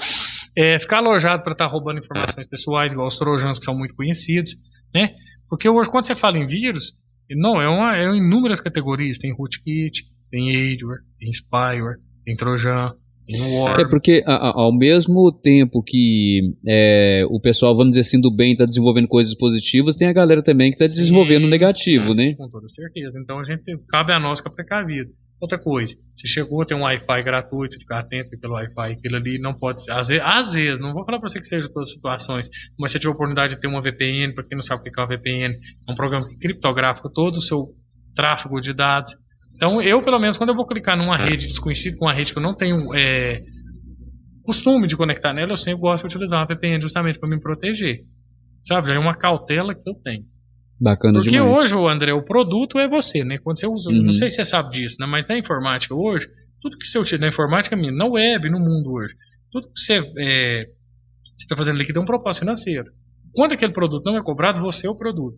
Ficar alojado para estar roubando informações pessoais, igual os trojanos que são muito conhecidos, né? Porque hoje, quando você fala em vírus, é inúmeras categorias. Tem rootkit, tem adware, tem spyware, tem trojan, É porque ao mesmo tempo que o pessoal, vamos dizer assim, do bem está desenvolvendo coisas positivas, tem a galera também que está desenvolvendo negativo, né? Sim, com toda certeza. Então cabe a nós que é precavido. Outra coisa, você chegou, tem um Wi-Fi gratuito, você ficar atento pelo Wi-Fi, aquilo ali não pode ser. Às vezes, não vou falar para você que seja todas as situações, mas você tiver a oportunidade de ter uma VPN, para quem não sabe o que é uma VPN, é um programa que criptografa todo o seu tráfego de dados. Então, eu, pelo menos, quando eu vou clicar numa rede desconhecida, com uma rede que eu não tenho costume de conectar nela, eu sempre gosto de utilizar uma VPN justamente para me proteger. Sabe? Já é uma cautela que eu tenho. Bacana Porque demais. hoje, André, o produto é você, né? Quando você usa, não sei se você sabe disso, né? Mas na informática hoje, tudo que você utiliza na informática, na web, no mundo hoje, tudo que você está fazendo ali que tem um propósito financeiro. Quando aquele produto não é cobrado, você é o produto.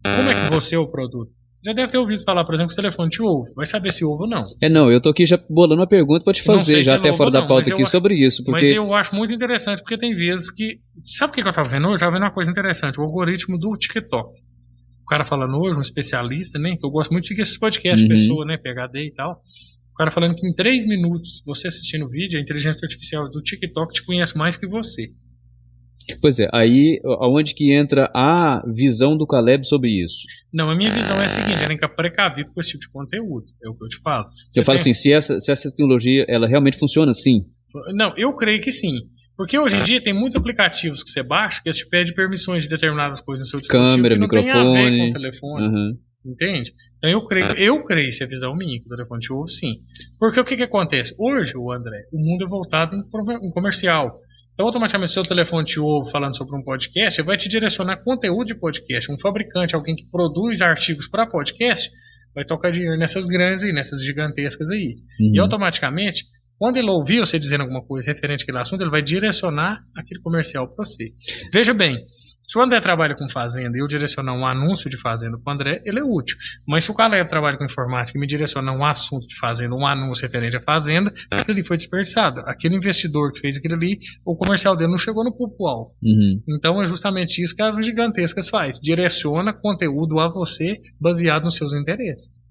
Como é que você é o produto? Já deve ter ouvido falar, por exemplo, que o telefone te ouve. Vai saber se ouve ou não. Não, eu tô aqui já bolando uma pergunta pra te fazer, já até fora da pauta aqui sobre isso. Porque... Mas eu acho muito interessante, porque tem vezes que... Sabe o que eu tava vendo hoje? Eu tava vendo uma coisa interessante, o algoritmo do TikTok. O cara falando hoje, um especialista, né? Que eu gosto muito de seguir esses podcasts, pessoa, né? PhD e tal. O cara falando que em 3 minutos, você assistindo o vídeo, a inteligência artificial do TikTok te conhece mais que você. Pois é, aí aonde que entra a visão do Caleb sobre isso? Não, a minha visão é a seguinte, ela tem que ficar precavido com esse tipo de conteúdo, é o que eu te falo. Eu falo assim, se essa tecnologia, ela realmente funciona assim? Não, eu creio que sim. Porque hoje em dia tem muitos aplicativos que você baixa que te pede permissões de determinadas coisas no seu dispositivo. Câmera, que não microfone. tem a ver com o telefone. Entende? Então eu creio, se é visão minha, que o telefone te ouve, sim. Porque o que acontece? Hoje, o André, o mundo é voltado em comercial. Então, automaticamente, se o seu telefone te ouve falando sobre um podcast, ele vai te direcionar conteúdo de podcast. Um fabricante, alguém que produz artigos para podcast, vai tocar dinheiro nessas grandes aí, nessas gigantescas aí. E automaticamente, quando ele ouvir você dizendo alguma coisa referente àquele assunto, ele vai direcionar aquele comercial para você. Veja bem, se o André trabalha com fazenda e eu direcionar um anúncio de fazenda para o André, ele é útil. Mas se o Caleb trabalha com informática e me direcionar um assunto de fazenda, um anúncio referente à fazenda, aquilo ali foi desperdiçado. Aquele investidor que fez aquilo ali, o comercial dele não chegou no público-alvo. Então é justamente isso que as gigantescas faz. Direciona conteúdo a você baseado nos seus interesses.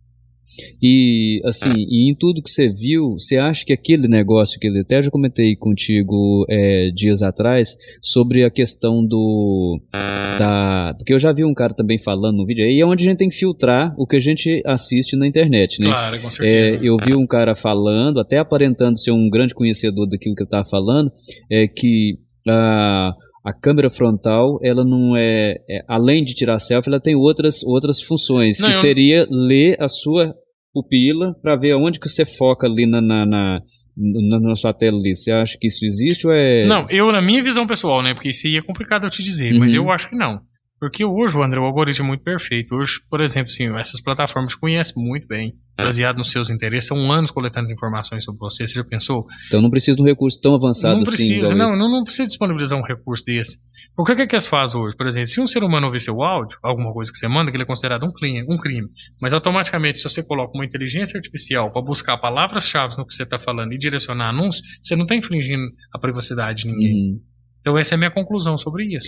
E assim, e em tudo que você viu, você acha que aquele negócio que eu até já comentei contigo dias atrás sobre a questão porque eu já vi um cara também falando no vídeo aí, é onde a gente tem que filtrar o que a gente assiste na internet, né? Claro, com certeza. Eu vi um cara falando, até aparentando ser um grande conhecedor daquilo que ele estava falando, que a câmera frontal, ela não além de tirar selfie, ela tem outras funções, seria ler a sua pupila para ver aonde que você foca ali na sua tela ali. Você acha que isso existe ou é... Não, na minha visão pessoal, né, porque isso aí é complicado eu te dizer, mas eu acho que não. Porque hoje, André, o algoritmo é muito perfeito. Hoje, por exemplo, sim, essas plataformas te conhecem muito bem, baseado nos seus interesses. São anos coletando informações sobre você. Você já pensou? Então não precisa de um recurso tão avançado assim. Não precisa disponibilizar um recurso desse. Porque o que eles fazem hoje? Por exemplo, se um ser humano ouvir seu áudio, alguma coisa que você manda, que ele é considerado um crime. Mas automaticamente, se você coloca uma inteligência artificial para buscar palavras-chave no que você está falando e direcionar anúncios, você não está infringindo a privacidade de ninguém. Então essa é a minha conclusão sobre isso.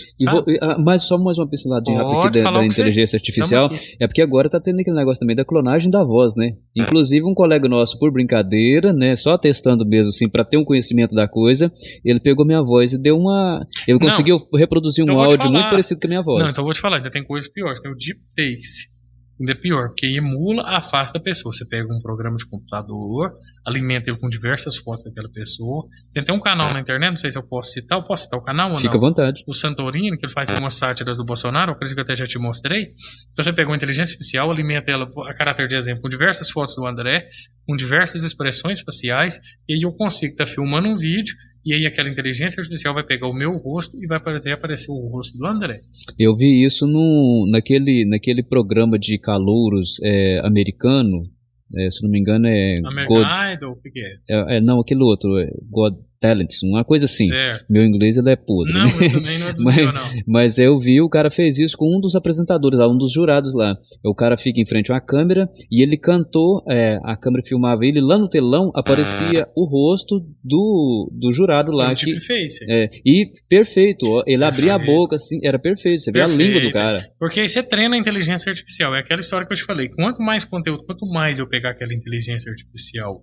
Mas só mais uma pinceladinha rápida aqui da inteligência artificial. É porque agora tá tendo aquele negócio também da clonagem da voz, né? Inclusive um colega nosso, por brincadeira, né? Só testando mesmo, assim, pra ter um conhecimento da coisa, ele pegou minha voz e deu uma... Ele conseguiu reproduzir um áudio muito parecido com a minha voz. Não, então eu vou te falar, ainda tem coisas piores. Tem o deepfakes. Ainda é pior, porque emula a face da pessoa. Você pega um programa de computador, alimenta ele com diversas fotos daquela pessoa. Tem até um canal na internet, não sei se eu posso citar o canal ou não? Fica à vontade. O Santorini, que ele faz algumas sátiras do Bolsonaro, eu acredito que eu até já te mostrei. Então você pega uma inteligência artificial, alimenta ela a caráter de exemplo com diversas fotos do André, com diversas expressões faciais, e aí eu consigo estar filmando um vídeo, e aí aquela inteligência artificial vai pegar o meu rosto e vai aparecer o rosto do André. Eu vi isso naquele programa de calouros americano, se não me engano American Idol, o que é? Não, aquele outro, God Talents, uma coisa assim. Certo. Meu inglês ele é podre. Não, né? eu também não é desvio, não. Mas eu vi, o cara fez isso com um dos apresentadores lá, um dos jurados lá. O cara fica em frente a uma câmera e ele cantou, a câmera filmava ele, lá no telão aparecia o rosto do jurado lá. E perfeito, ele abria a boca assim, era perfeito, você vê a língua do cara. Porque aí você treina a inteligência artificial, é aquela história que eu te falei, quanto mais conteúdo, quanto mais eu pegar aquela inteligência artificial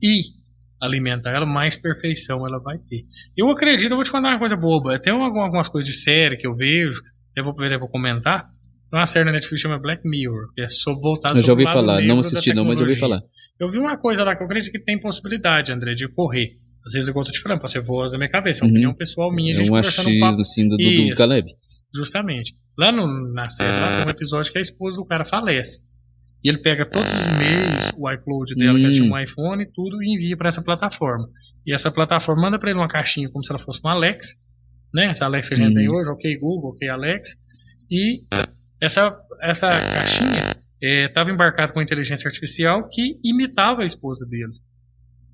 e alimentar ela, mais perfeição ela vai ter. Eu acredito, eu vou te contar uma coisa boba. Tem algumas coisas de série que eu vejo, eu vou comentar. Uma série na Netflix chama Black Mirror, que é voltada sobre eu já ouvi falar, não assisti não, mas eu ouvi falar. Eu vi uma coisa lá que eu acredito que tem possibilidade, André, de correr. Às vezes, igual eu tô te falando, pode ser voz da minha cabeça, é uma opinião pessoal minha, a gente conversando um papo. Assim, do Caleb. Justamente. Lá na série, lá tem um episódio que a esposa do cara falece. E ele pega todos os e-mails, o iCloud dela, que ela tinha um iPhone e tudo, e envia para essa plataforma. E essa plataforma manda para ele uma caixinha como se ela fosse uma Alexa, né? Essa Alexa que a gente tem hoje, ok Google, ok Alexa. E essa caixinha estava embarcada com inteligência artificial que imitava a esposa dele.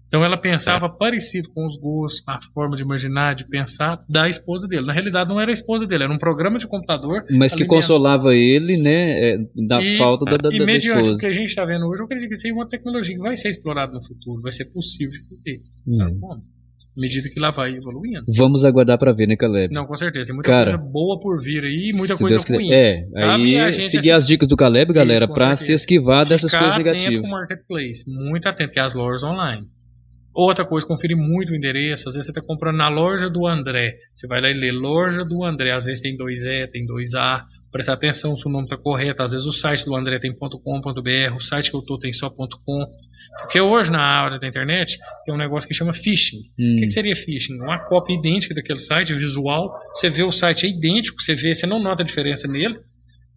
Então ela pensava parecido com os gostos, com a forma de imaginar, de pensar da esposa dele. Na realidade não era a esposa dele, era um programa de computador. Mas que consolava ele, né, da falta da esposa. E mediante o que a gente está vendo hoje, eu acredito que isso é uma tecnologia que vai ser explorada no futuro, vai ser possível de fazer. À medida que lá vai evoluindo. Vamos aguardar para ver, né, Caleb? Não, com certeza. Tem muita coisa boa por vir aí, muita coisa ruim. Aí seguir as dicas do Caleb, galera, para se esquivar dessas coisas negativas. Ficar atento com o marketplace, muito atento, que é as lojas online. Outra coisa, conferir muito o endereço. Às vezes você está comprando na loja do André. Você vai lá e lê loja do André. Às vezes tem 2E, tem 2A. Prestar atenção se o nome está correto. Às vezes o site do André tem .com.br. O site que eu estou tem só .com. Porque hoje na área da internet tem um negócio que chama phishing. O que seria phishing? Uma cópia idêntica daquele site, visual. Você vê o site é idêntico. Você não nota a diferença nele.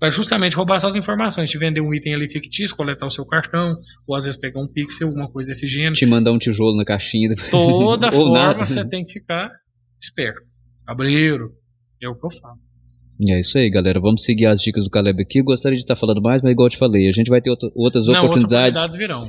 Vai justamente roubar suas informações, te vender um item ali fictício, coletar o seu cartão, ou às vezes pegar um pixel, alguma coisa desse gênero. Te mandar um tijolo na caixinha. Toda forma você tem que ficar esperto. Cabreiro, é o que eu falo. É isso aí, galera. Vamos seguir as dicas do Caleb aqui. Gostaria de estar falando mais, mas igual eu te falei, a gente vai ter outras oportunidades,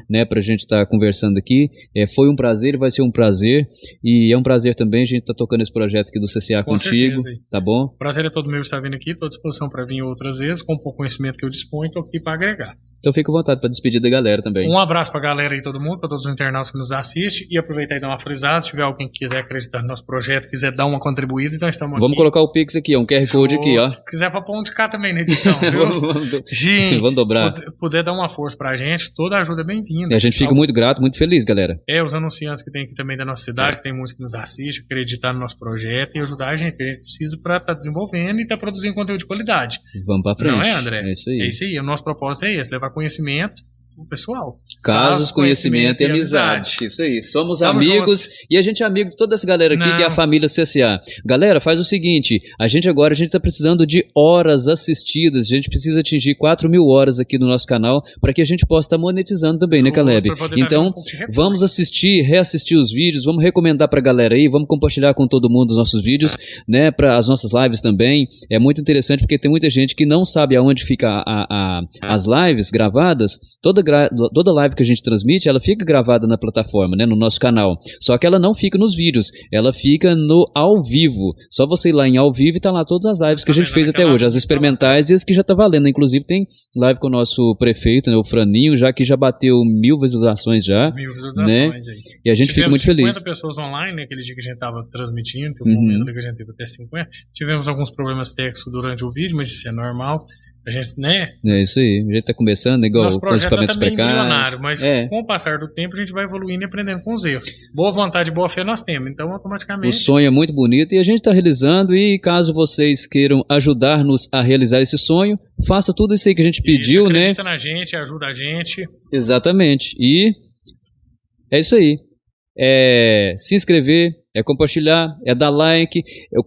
né, pra gente estar conversando aqui. Foi um prazer, vai ser um prazer. E é um prazer também a gente estar tocando esse projeto aqui do CCA contigo. Certeza. Tá bom? O prazer é todo meu estar vindo aqui. Estou à disposição para vir outras vezes, com o pouco conhecimento que eu disponho, estou aqui para agregar. Então fica à vontade para despedir da galera também. Um abraço para a galera aí, todo mundo, para todos os internautas que nos assistem. E aproveitar e dar uma frisada. Se tiver alguém que quiser acreditar no nosso projeto, quiser dar uma contribuída, então estamos aqui. Vamos colocar o Pix aqui, um QR Code aqui, ó. Se quiser para pôr um de cá também na edição, viu? Vamos dobrar. Puder dar uma força pra gente, toda ajuda é bem-vinda. E a gente fica muito grato, muito feliz, galera. Os anunciantes que tem aqui também da nossa cidade, que tem muitos que nos assistem, acreditar no nosso projeto e ajudar a gente, que a gente precisa para estar desenvolvendo e estar produzindo conteúdo de qualidade. Vamos pra frente. Não é, André? É isso aí. É isso aí. O nosso propósito é esse, levar conhecimento pro pessoal. Casos, conhecimento e amizade. Isso aí. Somos amigos e a gente é amigo de toda essa galera aqui que é a família CCA. Galera, faz o seguinte, a gente tá precisando de horas assistidas, a gente precisa atingir 4.000 horas aqui no nosso canal para que a gente possa estar monetizando também, né, Caleb? Então, vamos assistir, reassistir os vídeos, vamos recomendar pra galera aí, vamos compartilhar com todo mundo os nossos vídeos, né, para as nossas lives também. É muito interessante porque tem muita gente que não sabe aonde fica as lives gravadas. Toda live que a gente transmite, ela fica gravada na plataforma, né, no nosso canal. Só que ela não fica nos vídeos, ela fica no ao vivo. Só você ir lá em ao vivo e tá lá todas as lives que a gente fez até hoje, as experimentais e as que já tá valendo. Inclusive tem live com o nosso prefeito, né, o Franinho, já que já bateu 1.000 visualizações já. 1.000 visualizações, né? Aí. E a gente fica muito feliz. 50 pessoas online, né, aquele dia que a gente tava transmitindo, tem um momento que a gente teve até 50. Tivemos alguns problemas técnicos durante o vídeo, mas isso é normal. A gente, né? É isso aí, a gente tá começando igual os equipamentos precários. Mas com o passar do tempo a gente vai evoluindo e aprendendo com os erros. Boa vontade e boa fé nós temos, então automaticamente... O sonho é muito bonito e a gente está realizando, e caso vocês queiram ajudar-nos a realizar esse sonho, faça tudo isso aí que a gente pediu, né? Acredita na gente, ajuda a gente. Exatamente, e é isso aí. Se inscrever, compartilhar, dar like,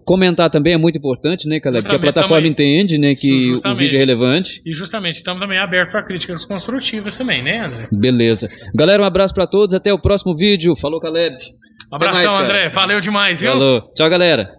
comentar também é muito importante, né, Caleb? Porque a plataforma entende, né, que o vídeo é relevante. E justamente, estamos também abertos para críticas construtivas também, né, André? Beleza. Galera, um abraço para todos, até o próximo vídeo. Falou, Caleb. Um abração, André. Valeu demais, viu? Falou. Tchau, galera.